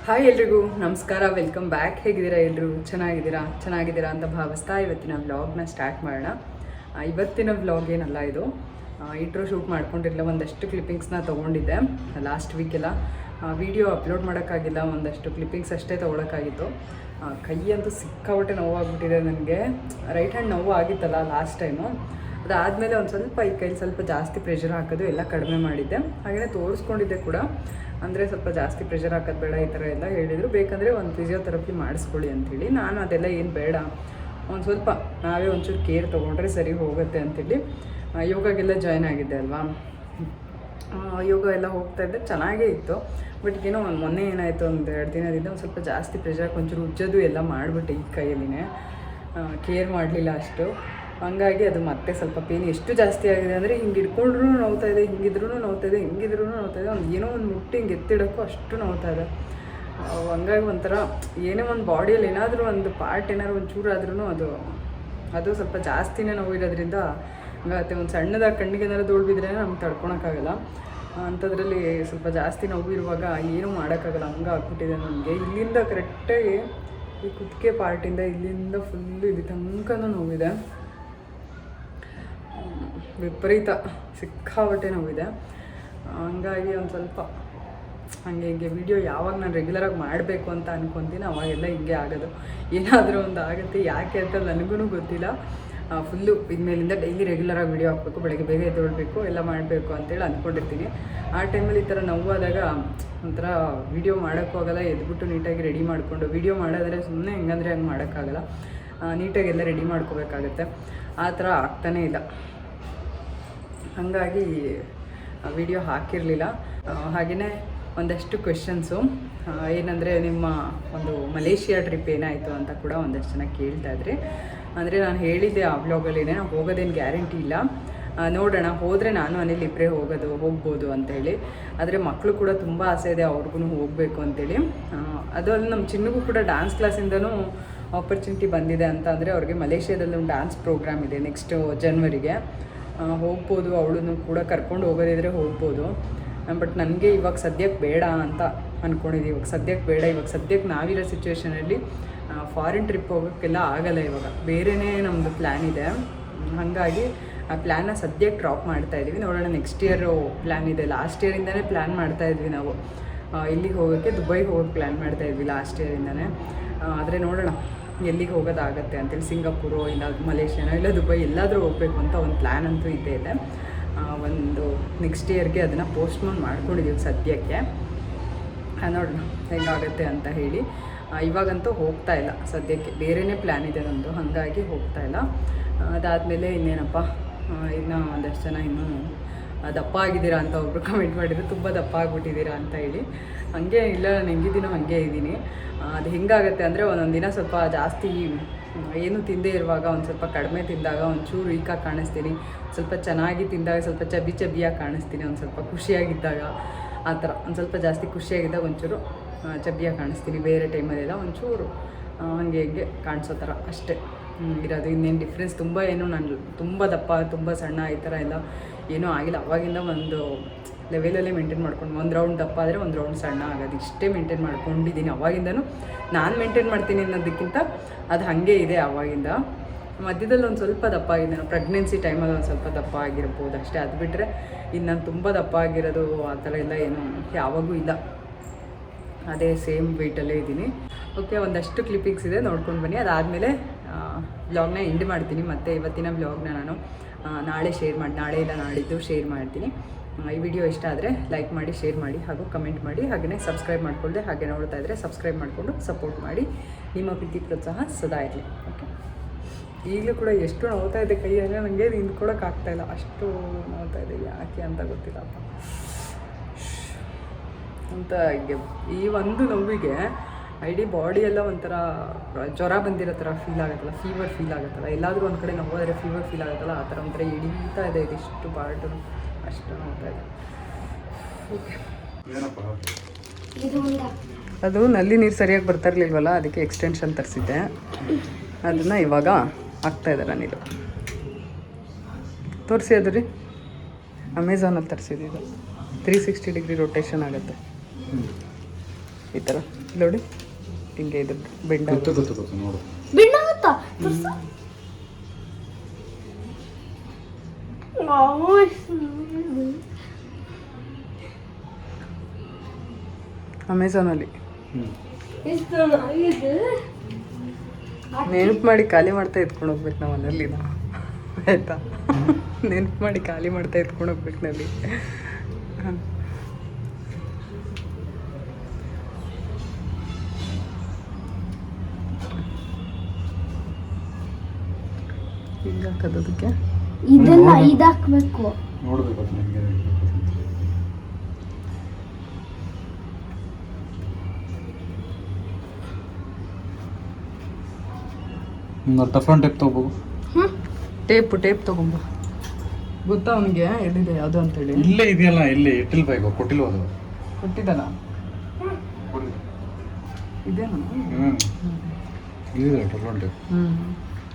Hi ಎಲ್ರಿಗೂ ನಮಸ್ಕಾರ, welcome back. ಹೇಗಿದ್ದೀರಾ ಎಲ್ಲರೂ? ಚೆನ್ನಾಗಿದ್ದೀರಾ ಅಂತ ಭಾವಿಸ್ತಾ ಇವತ್ತಿನ ವ್ಲಾಗ್ನ ಸ್ಟಾರ್ಟ್ ಮಾಡೋಣ. ಇವತ್ತಿನ ವ್ಲಾಗ್ ಏನಲ್ಲ, ಇದು ಇಂಟ್ರೋ ಶೂಟ್ ಮಾಡ್ಕೊಂಡಿರಲಿಲ್ಲ. ಒಂದಷ್ಟು ಕ್ಲಿಪ್ಪಿಂಗ್ಸ್ನ ತೊಗೊಂಡಿದ್ದೆ ಲಾಸ್ಟ್ ವೀಕೆಲ್ಲ. ವಿಡಿಯೋ ಅಪ್ಲೋಡ್ ಮಾಡೋಕ್ಕಾಗಿಲ್ಲ, ಒಂದಷ್ಟು ಕ್ಲಿಪ್ಪಿಂಗ್ಸ್ ಅಷ್ಟೇ ತೊಗೊಳಕ್ಕಾಗಿತ್ತು. ಕೈ ಅಂತೂ ಸಿಕ್ಕಾಪಟ್ಟೆ ನೋವಾಗ್ಬಿಟ್ಟಿದೆ ನನಗೆ. ರೈಟ್ ಹ್ಯಾಂಡ್ ನೋವು ಆಗಿತ್ತಲ್ಲ ಲಾಸ್ಟ್ ಟೈಮು. ಅದಾದಮೇಲೆ ಒಂದು ಸ್ವಲ್ಪ ಈ ಕೈಲಿ ಸ್ವಲ್ಪ ಜಾಸ್ತಿ ಪ್ರೆಷರ್ ಹಾಕೋದು ಎಲ್ಲ ಕಡಿಮೆ ಮಾಡಿದ್ದೆ. ಹಾಗೆಯೇ ತೋರಿಸ್ಕೊಂಡಿದ್ದೆ ಕೂಡ, ಅಂದರೆ ಸ್ವಲ್ಪ ಜಾಸ್ತಿ ಪ್ರೆಷರ್ ಹಾಕೋದು ಬೇಡ, ಈ ಥರ ಎಲ್ಲ ಹೇಳಿದರು. ಬೇಕಂದರೆ ಒಂದು ಫಿಸಿಯೋಥೆರಪಿ ಮಾಡಿಸ್ಕೊಳ್ಳಿ ಅಂಥೇಳಿ. ನಾನು ಅದೆಲ್ಲ ಏನು ಬೇಡ, ಒಂದು ಸ್ವಲ್ಪ ನಾವೇ ಒಂಚೂರು ಕೇರ್ ತೊಗೊಂಡ್ರೆ ಸರಿ ಹೋಗುತ್ತೆ ಅಂಥೇಳಿ ಯೋಗಾಗೆಲ್ಲ ಜಾಯ್ನ್ ಆಗಿದ್ದೆ ಅಲ್ವಾ. ಯೋಗ ಎಲ್ಲ ಹೋಗ್ತಾಯಿದ್ದೆ, ಚೆನ್ನಾಗೇ ಇತ್ತು. ಬಟ್ ಏನೋ ಮೊನ್ನೆ ಏನಾಯಿತು, ಒಂದು 2 ದಿನದಿಂದ ಒಂದು ಸ್ವಲ್ಪ ಜಾಸ್ತಿ ಪ್ರೆಷರ್, ಒಂಚೂರು ಉಜ್ಜೋದು ಎಲ್ಲ ಮಾಡಿಬಿಟ್ಟೆ ಈ ಕೈಯಲ್ಲಿನೇ. ಕೇರ್ ಮಾಡಲಿಲ್ಲ ಅಷ್ಟು. ಹಂಗಾಗಿ ಅದು ಮತ್ತೆ ಸ್ವಲ್ಪ ಪೇನ್ ಎಷ್ಟು ಜಾಸ್ತಿ ಆಗಿದೆ ಅಂದರೆ, ಹಿಂಗೆ ಹಿಡ್ಕೊಂಡ್ರೂ ನೋವ್ತಾಯಿದೆ, ಹಿಂಗಿದ್ರೂ ನೋವ್ತಾಯಿದೆ, ಹಿಂಗಿದ್ರೂ ನೋವ್ತಾಯಿದೆ. ಒಂದು ಏನೋ ಒಂದು ಮುಟ್ಟಿ ಹಿಂಗೆ ಎತ್ತಿಡೋಕ್ಕೂ ಅಷ್ಟು ನೋವ್ತಾಯಿದೆ. ಹಂಗಾಗಿ ಒಂಥರ ಏನೇ ಒಂದು ಬಾಡಿಯಲ್ಲಿ ಏನಾದರೂ ಒಂದು ಪಾರ್ಟ್ ಏನಾದ್ರು ಒಂದು ಚೂರು ಆದ್ರೂ ಅದು ಸ್ವಲ್ಪ ಜಾಸ್ತಿನೇ ನೋವು ಇರೋದ್ರಿಂದ ಹಂಗಾಗುತ್ತೆ. ಒಂದು ಸಣ್ಣದಾಗಿ ಕಣ್ಣಿಗೆ ಏನಾದ್ರು ಧೂಳು ಬಿದ್ದರೆ ನಮ್ಗೆ ತಡ್ಕೊಳಕ್ಕಾಗಲ್ಲ. ಅಂಥದ್ರಲ್ಲಿ ಸ್ವಲ್ಪ ಜಾಸ್ತಿ ನೋವು ಇರುವಾಗ ಏನೂ ಮಾಡೋಕ್ಕಾಗಲ್ಲ. ಹಂಗೆ ಆಗ್ಬಿಟ್ಟಿದೆ ನನಗೆ. ಇಲ್ಲಿಂದ ಕರೆಕ್ಟಾಗಿ ಈ ಕುತ್ತಿಗೆ ಪಾರ್ಟಿಂದ ಇಲ್ಲಿಂದ ಫುಲ್ಲು ಇಲ್ಲಿ ತನಕ ನೋವಿದೆ. ವಿಪರೀತ ಸಿಕ್ಕಾಪಟ್ಟೆ ನೋವಿದೆ. ಹಂಗಾಗಿ ಒಂದು ಸ್ವಲ್ಪ ಹಂಗೆ ವಿಡಿಯೋ ಯಾವಾಗ ನಾನು ರೆಗ್ಯುಲರಾಗಿ ಮಾಡಬೇಕು ಅಂತ ಅಂದ್ಕೊತೀನಿ ಅವಾಗೆಲ್ಲ ಹಿಂಗೆ ಆಗೋದು. ಏನಾದರೂ ಒಂದು ಆಗುತ್ತೆ, ಯಾಕೆ ಅಂತ ನನಗೂ ಗೊತ್ತಿಲ್ಲ. ಫುಲ್ಲು ಇನ್ಮೇಲಿಂದ ಡೈಲಿ ರೆಗ್ಯುಲರಾಗಿ ವಿಡಿಯೋ ಹಾಕಬೇಕು, ಬೆಳಗ್ಗೆ ಬೇಗ ಎದ್ದೇಳಬೇಕು, ಎಲ್ಲ ಮಾಡಬೇಕು ಅಂತೇಳಿ ಅಂದ್ಕೊಂಡಿರ್ತೀನಿ. ಆ ಟೈಮಲ್ಲಿ ಈ ಥರ ನೋವಾದಾಗ ಒಂಥರ ವಿಡಿಯೋ ಮಾಡೋಕ್ಕೂ ಆಗೋಲ್ಲ. ಎದ್ಬಿಟ್ಟು ನೀಟಾಗಿ ರೆಡಿ ಮಾಡಿಕೊಂಡು ವಿಡಿಯೋ ಮಾಡೋದ್ರೆ ಸುಮ್ಮನೆ ಹೆಂಗಂದರೆ ಹಂಗೆ ಮಾಡೋಕ್ಕಾಗಲ್ಲ. ನೀಟಾಗೆಲ್ಲ ರೆಡಿ ಮಾಡ್ಕೋಬೇಕಾಗತ್ತೆ. ಆ ಥರ ಆಗ್ತಾನೇ ಇಲ್ಲ. ಹಾಗಾಗಿ ವಿಡಿಯೋ ಹಾಕಿರಲಿಲ್ಲ. ಹಾಗೆಯೇ ಒಂದಷ್ಟು ಕ್ವೆಶನ್ಸು ಏನಂದರೆ, ನಿಮ್ಮ ಒಂದು ಮಲೇಷಿಯಾ ಟ್ರಿಪ್ ಏನಾಯಿತು ಅಂತ ಕೂಡ ಒಂದಷ್ಟು ಜನ ಕೇಳ್ತಾಯಿದ್ರಿ. ಅಂದರೆ ನಾನು ಹೇಳಿದ್ದೆ ಆ ವ್ಲಾಗಲ್ಲಿನೇ, ನಾವು ಹೋಗೋದೇನು ಗ್ಯಾರಂಟಿ ಇಲ್ಲ, ನೋಡೋಣ, ಹೋದರೆ ನಾನು ಅನಿಲ್ ಇಬ್ಬರೇ ಹೋಗ್ಬೋದು ಅಂತೇಳಿ. ಆದರೆ ಮಕ್ಕಳು ಕೂಡ ತುಂಬ ಆಸೆ ಇದೆ ಅವ್ರಿಗೂ ಹೋಗಬೇಕು ಅಂತೇಳಿ. ಅದು ಅಲ್ಲಿ ನಮ್ಮ ಚಿನ್ನಗೂ ಕೂಡ ಡ್ಯಾನ್ಸ್ ಕ್ಲಾಸಿಂದನೂ ಆಪರ್ಚುನಿಟಿ ಬಂದಿದೆ ಅಂತ. ಅಂದರೆ ಅವ್ರಿಗೆ ಮಲೇಷಿಯಾದಲ್ಲಿ ಒಂದು ಡ್ಯಾನ್ಸ್ ಪ್ರೋಗ್ರಾಮ್ ಇದೆ ನೆಕ್ಸ್ಟ್ ಜನವರಿಗೆ. ಹೋಗ್ಬೋದು, ಅವಳನ್ನು ಕೂಡ ಕರ್ಕೊಂಡು ಹೋಗೋದಿದ್ರೆ ಹೋಗ್ಬೋದು. ಬಟ್ ನನಗೆ ಇವಾಗ ಸದ್ಯಕ್ಕೆ ಬೇಡ ಅಂತ ಅಂದ್ಕೊಂಡಿದ್ದೀವಿ. ಇವಾಗ ಸದ್ಯಕ್ಕೆ ನಾವಿರೋ ಸಿಚುವೇಷನಲ್ಲಿ ಫಾರಿನ್ ಟ್ರಿಪ್ ಹೋಗೋಕ್ಕೆಲ್ಲ ಆಗಲ್ಲ. ಇವಾಗ ಬೇರೆಯೇ ನಮ್ಮದು ಪ್ಲ್ಯಾನ್ ಇದೆ. ಹಾಗಾಗಿ ಆ ಪ್ಲ್ಯಾನ್ನ ಸದ್ಯಕ್ಕೆ ಡ್ರಾಪ್ ಮಾಡ್ತಾಯಿದ್ವಿ. ನೋಡೋಣ, ನೆಕ್ಸ್ಟ್ ಇಯರು ಪ್ಲ್ಯಾನ್ ಇದೆ. ಲಾಸ್ಟ್ ಇಯರಿಂದನೇ ಪ್ಲ್ಯಾನ್ ಮಾಡ್ತಾಯಿದ್ವಿ ನಾವು ಇಲ್ಲಿಗೆ ಹೋಗೋಕ್ಕೆ, ದುಬೈಗೆ ಹೋಗೋಕ್ಕೆ ಪ್ಲ್ಯಾನ್ ಮಾಡ್ತಾಯಿದ್ವಿ ಲಾಸ್ಟ್ ಇಯರಿಂದನೇ. ಆದರೆ ನೋಡೋಣ ಎಲ್ಲಿಗೆ ಹೋಗೋದಾಗತ್ತೆ ಅಂತೇಳಿ. ಸಿಂಗಾಪುರು ಇಲ್ಲ ಮಲೇಷಿಯಾನೋ ಇಲ್ಲ ದುಬೈ ಎಲ್ಲಾದರೂ ಹೋಗಬೇಕು ಅಂತ ಒಂದು ಪ್ಲ್ಯಾನ್ ಅಂತೂ ಇದ್ದೇ ಇದೆ. ಒಂದು ನೆಕ್ಸ್ಟ್ ಇಯರ್ಗೆ ಅದನ್ನು ಪೋಸ್ಟ್ಪೋನ್ ಮಾಡ್ಕೊಂಡಿದ್ದೀವಿ ಸದ್ಯಕ್ಕೆ. ನೋಡೋಣ ಹೆಂಗಾಗುತ್ತೆ ಅಂತ ಹೇಳಿ. ಇವಾಗಂತೂ ಹೋಗ್ತಾ ಇಲ್ಲ ಸದ್ಯಕ್ಕೆ, ಬೇರೆಯೇ ಪ್ಲ್ಯಾನ್ ಇದೆ ನಮ್ಮದು, ಹಾಗಾಗಿ ಹೋಗ್ತಾ ಇಲ್ಲ. ಅದಾದಮೇಲೆ ಇನ್ನೇನಪ್ಪ, ಇನ್ನು ಒಂದಷ್ಟು ಜನ ಇನ್ನೂ ದಪ್ಪ ಆಗಿದ್ದೀರಾ ಅಂತ ಒಬ್ಬರು ಕಮೆಂಟ್ ಮಾಡಿದ್ರು, ತುಂಬ ದಪ್ಪ ಆಗಿಬಿಟ್ಟಿದ್ದೀರಾ ಅಂತ ಹೇಳಿ. ಹಾಗೆ ಇಲ್ಲ, ನಾನು ಹೆಂಗಿದ್ದೀನೋ ಹಾಗೆ ಇದ್ದೀನಿ. ಅದು ಹೆಂಗಾಗುತ್ತೆ ಅಂದರೆ, ಒಂದೊಂದು ದಿನ ಸ್ವಲ್ಪ ಜಾಸ್ತಿ ಏನು ತಿಂದೇ ಇರುವಾಗ ಒಂದು ಸ್ವಲ್ಪ ಕಡಿಮೆ ತಿಂದಾಗ ಒಂಚೂರು ವೀಕಾಗಿ ಕಾಣಿಸ್ತೀನಿ. ಸ್ವಲ್ಪ ಚೆನ್ನಾಗಿ ತಿಂದಾಗ ಸ್ವಲ್ಪ ಚಬಿಯಾಗಿ ಕಾಣಿಸ್ತೀನಿ. ಒಂದು ಸ್ವಲ್ಪ ಖುಷಿಯಾಗಿದ್ದಾಗ ಆ ಥರ ಒಂದು ಸ್ವಲ್ಪ ಜಾಸ್ತಿ ಖುಷಿಯಾಗಿದ್ದಾಗ ಒಂಚೂರು ಚಬಿಯಾಗಿ ಕಾಣಿಸ್ತೀನಿ. ಬೇರೆ ಟೈಮಲ್ಲೆಲ್ಲ ಒಂಚೂರು ಹಾಗೆ ಕಾಣಿಸೋ ಥರ ಅಷ್ಟೇ ಇರೋದು. ಇನ್ನೇನು ಡಿಫ್ರೆನ್ಸ್ ತುಂಬ ಏನು, ನಾನು ತುಂಬ ದಪ್ಪ ತುಂಬ ಸಣ್ಣ ಈ ಥರ ಎಲ್ಲ ಏನೂ ಆಗಿಲ್ಲ. ಅವಾಗಿಂದ ಒಂದು ಲೆವೆಲಲ್ಲೇ ಮೇಂಟೈನ್ ಮಾಡ್ಕೊಂಡು, ಒಂದು ರೌಂಡ್ ದಪ್ಪ ಆದರೆ ಒಂದು ರೌಂಡ್ ಸಣ್ಣ ಆಗೋದು, ಇಷ್ಟೇ ಮೇಂಟೈನ್ ಮಾಡ್ಕೊಂಡಿದ್ದೀನಿ. ಅವಾಗಿಂದನೂ ನಾನು ಮೇಂಟೈನ್ ಮಾಡ್ತೀನಿ ಅನ್ನೋದಕ್ಕಿಂತ ಅದು ಹಾಗೆ ಇದೆ ಆವಾಗಿಂದ. ಮಧ್ಯದಲ್ಲಿ ಒಂದು ಸ್ವಲ್ಪ ದಪ್ಪ ಆಗಿದೆ, ನಾನು ಪ್ರೆಗ್ನೆನ್ಸಿ ಟೈಮಲ್ಲಿ ಒಂದು ಸ್ವಲ್ಪ ದಪ್ಪ ಆಗಿರ್ಬೋದು ಅಷ್ಟೇ. ಅದು ಬಿಟ್ಟರೆ ಇನ್ನು ನಾನು ತುಂಬ ದಪ್ಪ ಆಗಿರೋದು ಆ ಥರ ಎಲ್ಲ ಏನೂ ಯಾವಾಗೂ ಇಲ್ಲ, ಅದೇ ಸೇಮ್ ವೆಯ್ಟಲ್ಲೇ ಇದ್ದೀನಿ. ಓಕೆ, ಒಂದಷ್ಟು ಕ್ಲಿಪ್ಪಿಂಗ್ಸ್ ಇದೆ, ನೋಡ್ಕೊಂಡು ಬನ್ನಿ. ಅದಾದಮೇಲೆ ವ್ಲಾಗ್ನ ಎಂಡ್ ಮಾಡ್ತೀನಿ. ಮತ್ತು ಇವತ್ತಿನ ವ್ಲಾಗ್ನ ನಾನು ನಾಳೆ ಇಲ್ಲ ನಾಡಿದ್ದು ಶೇರ್ ಮಾಡ್ತೀನಿ. ಈ ವಿಡಿಯೋ ಇಷ್ಟ ಆದರೆ ಲೈಕ್ ಮಾಡಿ, ಶೇರ್ ಮಾಡಿ, ಹಾಗೂ ಕಮೆಂಟ್ ಮಾಡಿ. ಹಾಗೆಯೇ ಸಬ್ಸ್ಕ್ರೈಬ್ ಮಾಡ್ಕೊಳ್ಳದೆ ಹಾಗೆ ನೋಡ್ತಾ ಇದ್ದರೆ ಸಬ್ಸ್ಕ್ರೈಬ್ ಮಾಡಿಕೊಂಡು ಸಪೋರ್ಟ್ ಮಾಡಿ. ನಿಮ್ಮ ಪ್ರೀತಿ ಪ್ರೋತ್ಸಾಹ ಸದಾ ಇರಲಿ. ಓಕೆ, ಈಗಲೂ ಕೂಡ ಎಷ್ಟು ನೋವ್ತಾ ಇದೆ ಕೈಯಲ್ಲಿ, ನನಗೆ ನಿಂತ್ಕೊಳ್ಳೋಕ್ಕಾಗ್ತಾಯಿಲ್ಲ, ಅಷ್ಟು ನೋವ್ತಾ ಇದೆ. ಯಾಕೆ ಅಂತ ಗೊತ್ತಿಲ್ಲಪ್ಪ ಅಂತ. ಈ ಒಂದು ನೋವಿಗೆ ಇಡೀ ಬಾಡಿಯೆಲ್ಲ ಒಂಥರ ಜ್ವರ ಬಂದಿರೋ ಥರ ಫೀಲ್ ಆಗುತ್ತಲ್ಲ, ಫೀವರ್ ಫೀಲ್ ಆಗುತ್ತಲ್ಲ. ಎಲ್ಲಾದರೂ ಒಂದು ಕಡೆ ನೋವಾದರೆ ಫೀವರ್ ಫೀಲ್ ಆಗುತ್ತಲ್ಲ, ಆ ಥರ ಒಂಥರ ಹಿಡಿತಾ ಇದೆ. ಇದಿಷ್ಟು ಪಾರ್ಟು ಅಷ್ಟು ನೋಡ್ತಾ ಇದೆ. ಓಕೆ, ಅದು ನಲ್ಲಿ ನೀರು ಸರಿಯಾಗಿ ಬರ್ತಾ ಇರಲಿಲ್ವಲ್ಲ, ಅದಕ್ಕೆ ಎಕ್ಸ್ಟೆನ್ಷನ್ ತರಿಸಿದ್ದೆ. ಅದನ್ನು ಇವಾಗ ಹಾಕ್ತಾಯಿದ್ದಾರೆ ನೀರು. ತೋರಿಸಿ ಅದು ರೀ, ಅಮೆಝಾನಲ್ಲಿ ತರಿಸಿದ್ದು. 360 ಡಿಗ್ರಿ ರೊಟೇಷನ್ ಆಗುತ್ತೆ. ಈ ಥರ ನೋಡಿ ಹಿಂಗೆ ಇದು ಬೆಂಡ ನೋಡು ಬಿಡಾಗುತ್ತಾ ಅಮೆಝಾನಲ್ಲಿ ನೆನಪು ಮಾಡಿ ಖಾಲಿ ಮಾಡ್ತಾ ಎತ್ಕೊಂಡು ಹೋಗ್ಬೇಕು ನಾವು ಮನೇಲಿ ಆಯ್ತಾ ನೆನಪು ಮಾಡಿ ಖಾಲಿ ಮಾಡ್ತಾ ಎತ್ಕೊಂಡು ಹೋಗ್ಬೇಕು ನಲ್ಲಿ ಹಿಂಗೆ ಹಾಕೋದಕ್ಕೆ ಇದನ್ನ ಇದಾಕ್ಬೇಕು ನೋಡ್ಬೇಕು ನಿಮಗೆ ಟಫನ್ ಟೇಪ್ ತಗೋಬೇಕು ಟೇಪ್ ತಗೊಂಬ ಗೊತ್ತಾ ಅವನಿಗೆ ಎಲ್ಲಿದೆ ಯಾವುದು ಅಂತೇಳಿ ಇಲ್ಲೇ ಇದೆಯಲ್ಲ ಇಲ್ಲಿ ಇಟ್ಟಿಲ್ಬೇಕು ಕೊಟ್ಟಿಲ್ವ ಅದು ಕೊಟ್ಟಿದ್ದಲ್ಲ ಇದೇನು ಇಲ್ಲಿದೆ ಟಫನ್ ಟೇಪ್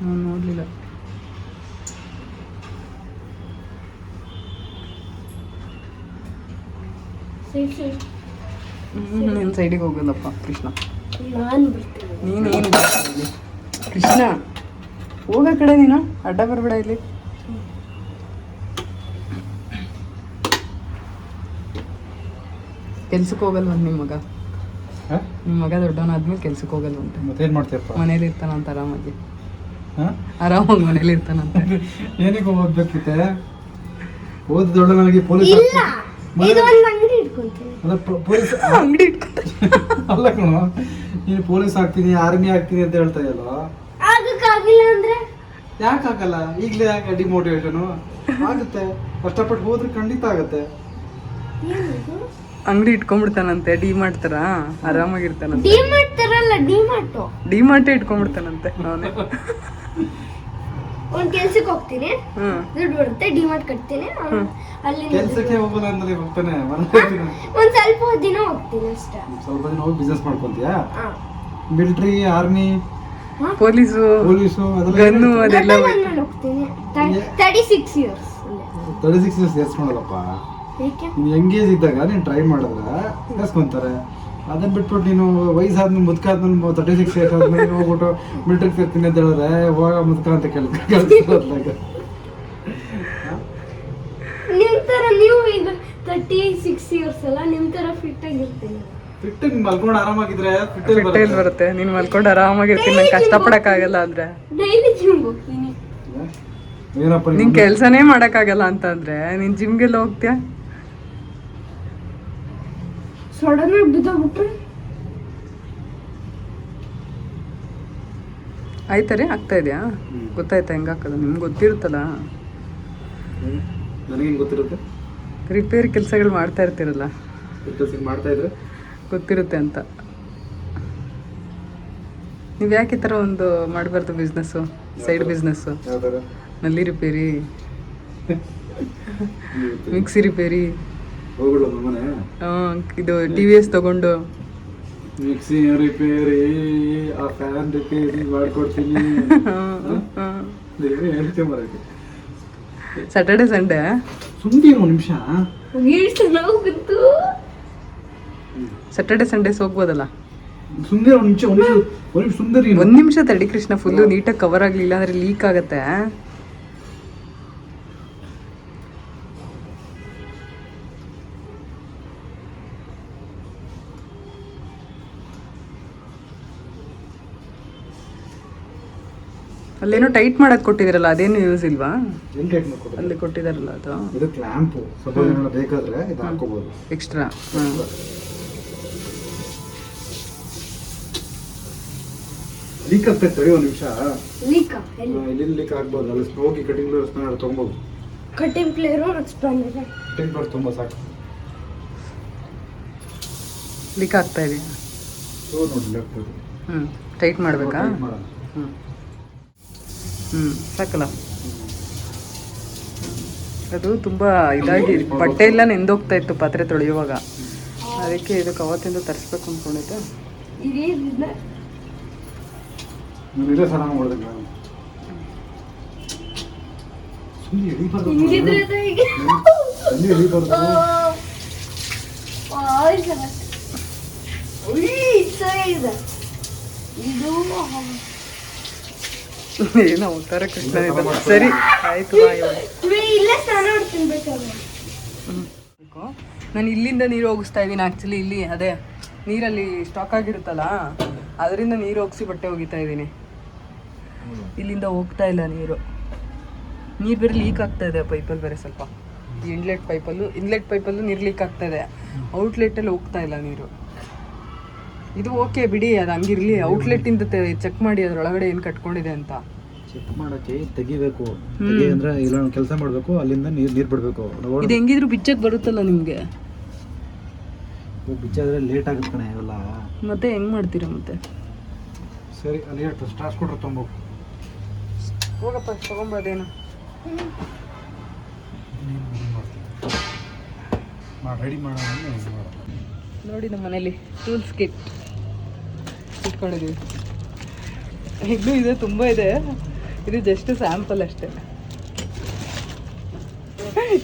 ನಾನು ನೋಡಲಿಲ್ಲ ನಿನ್ನ ಸೈಡಿಗೆ ಹೋಗೋದಪ್ಪ ಕೃಷ್ಣ ನಾನು ಬಿಡ್ತೀನಿ ನೀನೇನು ಇಲ್ಲಿ ಕೃಷ್ಣ ಹೋಗೋ ಕಡೆ ನೀನು ಅಡ್ಡ ಬರಬೇಡ ಇಲ್ಲಿ ಕೆಲ್ಸಕ್ಕೆ ಹೋಗಲ್ವಂತ ನಿಮ್ಮ ಮಗ ದೊಡ್ಡವನಾದ್ಮೇಲೆ ಕೆಲ್ಸಕ್ಕೆ ಹೋಗಲ್ವಂತೆ ಮತ್ತೇನು ಮಾಡ್ತೀಯಪ್ಪ ಮನೇಲಿ ಇರ್ತಾನಂತ ಆರಾಮಾಗಿ ಮನೇಲಿ ಇರ್ತಾನಂತೆ ಏನಕ್ಕೆ ಓದ್ಬೇಕಿತ್ತೆ ಓದಿದೊಳ್ಳೆ ನನಗೆ ಪೊಲೀಸ್ ಇಲ್ಲ ಇದು ಒಂದು ಅಂಗಡಿ ಇಟ್ಕೊಂತೀನಿ ಪೊಲೀಸ್ ಅಂಗಡಿ ಇಟ್ಕೊಂತ ಅಲ್ಲ ಕಣ ನೀನು ಪೊಲೀಸ್ ಆಗ್ತೀನಿ ಆರ್ಮಿ ಆಗ್ತೀನಿ ಅಂತ ಹೇಳ್ತಾ ಇದಲ್ಲ ಆಗಕ್ಕಾಗಿಲ್ಲ ಅಂದ್ರೆ ಯಾಕೆ ಆಗಲ್ಲ ಈಗಲೇ ಯಾಕೆ ಡಿಮೋಟಿವೇಶನ್ ಆಗುತ್ತೆ ಕಷ್ಟಪಟ್ಟು ಹೋದ್ರೆ ಖಂಡಿತ ಆಗತ್ತೆ ಅಂಗಡಿ ಇಟ್ಕೊಂಡ್ಬಿಡ್ತಾನಂತೆ ಡಿ ಮಾಡ್ತಾರ ಆರಾಮಾಗಿರ್ತಾನಂತೆ ಡಿಮಾರ್ಟ್ ತರಲ್ಲ ಡಿಮಾರ್ಟ್ ಇಟ್ಕೊಂಡ್ಬಿಡ್ತಾನಂತೆ ಅವನೇ ಒಂದ್ ಕೆಲ್ಸಕ್ಕೆ ಹೋಗ್ತೀನಿ ಹ್ಮ್ ದುಡ್ಡು ಬರುತ್ತೆ ಡಿಮಾರ್ಟ್ ಕಟ್ತೀನಿ ಅಲ್ಲಿ ಕೆಲ್ಸಕ್ಕೆ ಹೋಗಲ್ಲ ಅಂದ್ರೆ ಹೋಗ್ತಾನೆ ಒಂದ್ ಸ್ವಲ್ಪ ದಿನ ಹೋಗ್ತೀನಿ ಅಷ್ಟೇ ಸ್ವಲ್ಪ ದಿನ ಹೋಗಿ ಬಿಸ್ನೆಸ್ ಮಾಡ್ಕೊಂತೀಯಾ ಮಿಲಿಟರಿ ಆರ್ಮಿ ಪೊಲೀಸು ಅದೆಲ್ಲ ಗನ್ನು ಅದೆಲ್ಲ ಹೋಗ್ತೀನಿ 36 ಇಯರ್ಸ್ 36 ಇಯರ್ಸ್ ಸೇರ್ಸ್ಕೊಳಲ್ಲಪ್ಪ ನೀನು ಎಂಗೇಜ್ ಇದ್ದಾಗ ನೀನು ಟ್ರೈ ಮಾಡಿದ್ರೆ ಸೇರ್ಸ್ಕೊಂತಾರೆ ಅದನ್ನ ಬಿಟ್ಬಿಟ್ಟು ನೀನು ವಯಸ್ಸಾದ್ಮೇಲೆ ಮುದ್ಕಾದ್ಮೇಲೆ 36 ಇಯರ್ಸ್ ಆದ್ಮೇಲೆ ಹೋಗ್ಬಿಟ್ಟು ಮಿಲಿಟರಿ ಸೇರ್ತೀನಿ ಅಂತ ಹೇಳಿದ್ರೆ ಹೋಗ ಮುದ್ಕ ಅಂತ ಕೇಳ್ತಾರೆ ನಿಮ್ ತರ ನೀವು ಈಗ 36 ಇಯರ್ಸ್ ಅಲ್ಲ ನಿಮ್ ತರ ಫಿಟ್ ಆಗಿರ್ತೀನಿ ಫಿಟ್ ಮಲ್ಕೊಂಡು ಆರಾಮಾಗಿದ್ರೆ ಫಿಟ್ ಬರುತ್ತೆ ನೀನ್ ಮಲ್ಕೊಂಡು ಆರಾಮಾಗಿರ್ತೀನಿ ನಂಗೆ ಕಷ್ಟಪಡಕ್ಕಾಗಲ್ಲ ಅಂದ್ರೆ ಡೈಲಿ ಜಿಮ್ ಹೋಗ್ತೀನಿ ಏನಪ್ಪ ನಿನ್ ಕೆಲ್ಸನೇ ಮಾಡಕ್ಕಾಗಲ್ಲ ಅಂತಂದ್ರೆ ನೀನ್ ಜಿಮ್ಗೆಲ್ಲ ಹೋಗ್ತೀಯಾ ಸಡನ್ ಆಗಿ ಬಿದ್ದೋಗ್ಬಿಟ್ರೆ ಆಯ್ತಾರೆ ಆಗ್ತಾ ಇದೆಯಾ ಗೊತ್ತಾಯ್ತಾ ಹೆಂಗ್ ಹಾಕೋದು ನಿಮ್ಗೆ ಗೊತ್ತಿರುತ್ತಲ್ಲ ನನಗೇನು ಗೊತ್ತಿರುತ್ತೆ ರಿಪೇರಿ ಕೆಲಸಗಳು ಮಾಡ್ತಾ ಇರ್ತೀರಲ್ಲ ಮಾಡ್ತಾ ಇದ್ರೆ ಗೊತ್ತಿರುತ್ತೆ ಅಂತ ನೀವು ಯಾಕೆ ಈ ಥರ ಒಂದು ಮಾಡಬಾರ್ದು ಬಿಸ್ನೆಸ್ಸು ಸೈಡ್ ಬಿಸ್ನೆಸ್ಸು ಯಾವ್ದಾರ ನಲ್ಲಿ ರಿಪೇರಿ ಮಿಕ್ಸಿ ರಿಪೇರಿ ಹೋಗ್ಬಿಡೋದು ನಮ್ಮನೆ ಇದು TVS ತಗೊಂಡು ಮಿಕ್ಸಿ ರಿಪೇರಿ ಆ ಫ್ಯಾನ್ ರಿಪೇರಿ ಮಾಡ್ಕೊಡ್ತೀನಿ ಹೇಳ್ತೇವೆ ಮರಕ್ಕೆ ಸ್ಯಾಟರ್ಡೆ ಸಂಡೇ ಸುಮ್ಮನೆ ಒಂದು ನಿಮಿಷ ಗೊತ್ತು ಸ್ಯಾಟರ್ಡೆ ಸಂಡೇಸ್ ಹೋಗ್ಬೋದಲ್ಲ ಸುಂದರ ಒಂದು ನಿಮಿಷ ಸುಂದರಿ ಒಂದ್ ನಿಮಿಷ ತಡಿ ಕೃಷ್ಣ ಫುಲ್ಲು ನೀಟಾಗಿ ಕವರ್ ಆಗ್ಲಿಲ್ಲ ಅಂದ್ರೆ ಲೀಕ್ ಆಗತ್ತೆ ಅಲ್ಲೇನೋ ಟೈಟ್ ಮಾಡಕ್ ಕೊಟ್ಟಿದಿರಲ್ಲ ಅದೇನು ಯೂಸ್ ಇಲ್ವಾ ಅಲ್ಲಿ ಕೊಟ್ಟಿದಾರಲ್ಲ ಅದು ಇದು ಕ್ಲಾಂಪ್ ಸ್ವಲ್ಪ ಬೇಕಾದ್ರೆ ಇದು ಹಾಕೋಬಹುದು ಎಕ್ಸ್ಟ್ರಾ ಲೀಕ್ ಆಗ್ತೈತೆ ತಡಿ ಒಂದು ನಿಮಿಷ ಲೀಕ್ ಇಲ್ಲಿ ಲೀಕ್ ಆಗ್ಬೋದು ಅಲ್ಲಿ ಹೋಗಿ ಕಟಿಂಗ್ ಬ್ಲೇಡ್ ಸ್ಪ್ಯಾನರ್ ತಗೊಬೋದು cutting player spanner cutting blade ತುಂಬ ಸಾಕು ಲೀಕ್ ಆಗ್ತಾ ಇದೆ ನೋಡಿ ಲೆಫ್ಟ್ ಟೈಟ್ ಮಾಡ್ಬೇಕಾ ಸಾಕಲ್ಲ ಅದು ತುಂಬಾ ಇದಾಗಿ ಬಟ್ಟೆ ಎಲ್ಲ ನೆಂದೋಗ್ತಾ ಇತ್ತು ಪಾತ್ರೆ ತೊಳೆಯುವಾಗ ಅದಕ್ಕೆ ಇದಕ್ಕೆ ಅವತ್ತಿಂದ ತರಿಸ್ಬೇಕು ಅಂದ್ಕೊಂಡಿದ್ದೆ ಇದೇ ಸಲ ನೋಡಿದೆ ಇದೆ ಇದು ಏನೋ ಉತ್ತರ ಕೃಷ್ಣ ಇದ್ದ. ಸರಿ ಆಯ್ತು ಬಾ ಇವಾಗ. ಇಲ್ಲೇ ಸ್ನಾನ ಮಾಡ್ತೀನಿ ಬೇಕಾದ್ರೆ. ನಾನು ಇಲ್ಲಿಂದ ನೀರು ಹೋಗಿಸ್ತಾ ಇದ್ದೀನಿ ಆ್ಯಕ್ಚುಲಿ. ಇಲ್ಲಿ ಅದೇ ನೀರಲ್ಲಿ ಸ್ಟಾಕ್ ಆಗಿರುತ್ತಲ್ಲ ಅದರಿಂದ ನೀರು ಹೋಗಿಸಿ ಬಟ್ಟೆ ಒಗಿತಾ ಇದ್ದೀನಿ. ಇಲ್ಲಿಂದ ಹೋಗ್ತಾ ಇಲ್ಲ ನೀರು ಬೇರೆ ಲೀಕ್ ಆಗ್ತಾ ಇದೆ ಪೈಪಲ್ಲಿ ಬೇರೆ ಸ್ವಲ್ಪ. ಈ ಇನ್ಲೆಟ್ ಪೈಪಲ್ಲೂ ನೀರು ಲೀಕ್ ಆಗ್ತಾ ಇದೆ. ಔಟ್ಲೆಟಲ್ಲಿ ಹೋಗ್ತಾ ಇಲ್ಲ ನೀರು. ಇದು ಓಕೆ ಬಿಡಿ, ಅದು ಹಂಗಿರಲಿ. ಔಟ್ಲೆಟ್ಟಿಂದ ಚೆಕ್ ಮಾಡಿ ಅದರೊಳಗಡೆ ಏನು ಕಟ್ಕೊಂಡಿದೆ ಅಂತ. ಚೆಕ್ ಮಾಡೋಕ್ಕೆ ತೆಗಿಬೇಕು ಅಂದರೆ ಇಲ್ಲ ಕೆಲಸ ಮಾಡಬೇಕು, ಅಲ್ಲಿಂದ ನೀರು ಬಿಡಬೇಕು. ಇದು ಹೆಂಗಿದ್ರು ಬಿಚ್ಚಕ್ಕೆ ಬರುತ್ತಲ್ಲ ನಿಮಗೆ. ಬಿಚ್ಚಾದ್ರೆ ಲೇಟ್ ಆಗುತ್ತೆ ಕಣೆ ಇವೆಲ್ಲ. ಮತ್ತೆ ಹೆಂಗೆ ಮಾಡ್ತೀರಾ ಮತ್ತೆ? ಸರಿ ಅಲ್ಲಿ ಸ್ಟಾರ್ಸ್ ಕೊಟ್ರೆ ತೊಗೊಂಬೋಗು. ಹೋಗಪ್ಪ ತೊಗೊಂಬೋದೇನು ರೆಡಿ ಮಾಡೋಣ. ನೋಡಿ ನಮ್ಮ ಮನೇಲಿ ಟೂಲ್ಸ್ ಕಿಟ್ ಇಟ್ಕೊಂಡಿದ್ದೀವಿ. ಇನ್ನೂ ಇದೆ, ತುಂಬ ಇದೆ. ಇದು ಜಸ್ಟ್ ಸ್ಯಾಂಪಲ್ ಅಷ್ಟೇ.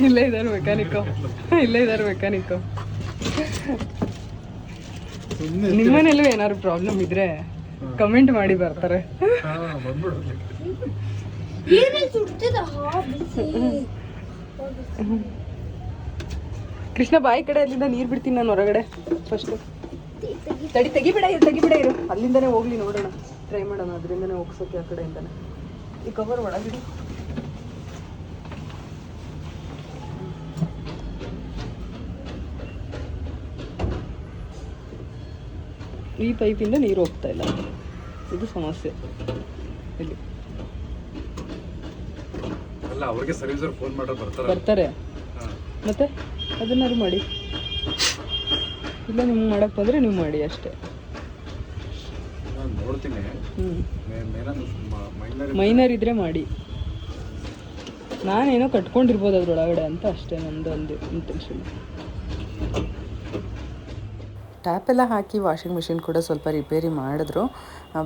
ಇಲ್ಲೇ ಇದ್ದಾರೆ ಮೆಕ್ಯಾನಿಕ್ಕು. ನಿಮ್ಮನೇಲೂ ಏನಾದ್ರು ಪ್ರಾಬ್ಲಮ್ ಇದ್ರೆ ಕಮೆಂಟ್ ಮಾಡಿ ಬರ್ತಾರೆ. ಕೃಷ್ಣ ಬಾಯಿ ಕಡೆ ಅಲ್ಲಿಂದ ನೀರು ಬಿಡ್ತೀನಿ ನಾನು ಹೊರಗಡೆ. ಫಸ್ಟ್ ತೆಗಿಬೇಡ ಇರು. ಅಲ್ಲಿಂದನೇ ಹೋಗ್ಲಿ, ನೋಡೋಣ, ಟ್ರೈ ಮಾಡೋಣ. ಅದರಿಂದನೇ ಹೋಗ್ಸೋಕೆ ಆ ಕಡೆಯಿಂದನೇ. ಈ ಕವರ್ ಒಳಗಿಡಿ. ಈ ಪೈಪಿಂದ ನೀರು ಹೋಗ್ತಾ ಇಲ್ಲ, ಇದು ಸಮಸ್ಯೆ. ಇಲ್ಲಿ ಅವ್ರಿಗೆ ಸರ್ವಿಸರ್ ಫೋನ್ ಮಾಡೋರು ಬರ್ತಾರೆ. ಮತ್ತೆ ಅದನ್ನಾರು ಮಾಡಿ. ಇಲ್ಲ ನಿಮ್ಗೆ ಮಾಡಕ್ಕೆ ಬಂದರೆ ನೀವು ಮಾಡಿ ಅಷ್ಟೇ. ನೋಡ್ತೀನಿ. ಮೈನರ್ ಇದ್ರೆ ಮಾಡಿ. ನಾನೇನೋ ಕಟ್ಕೊಂಡಿರ್ಬೋದು ಅದ್ರೊಳಗಡೆ ಅಂತ ಅಷ್ಟೇ ನಮ್ಮದೊಂದು ಇಂಟೆನ್ಷನ್. ಟ್ಯಾಪೆಲ್ಲ ಹಾಕಿ ವಾಷಿಂಗ್ ಮಿಷಿನ್ ಕೂಡ ಸ್ವಲ್ಪ ರಿಪೇರಿ ಮಾಡಿದ್ರು.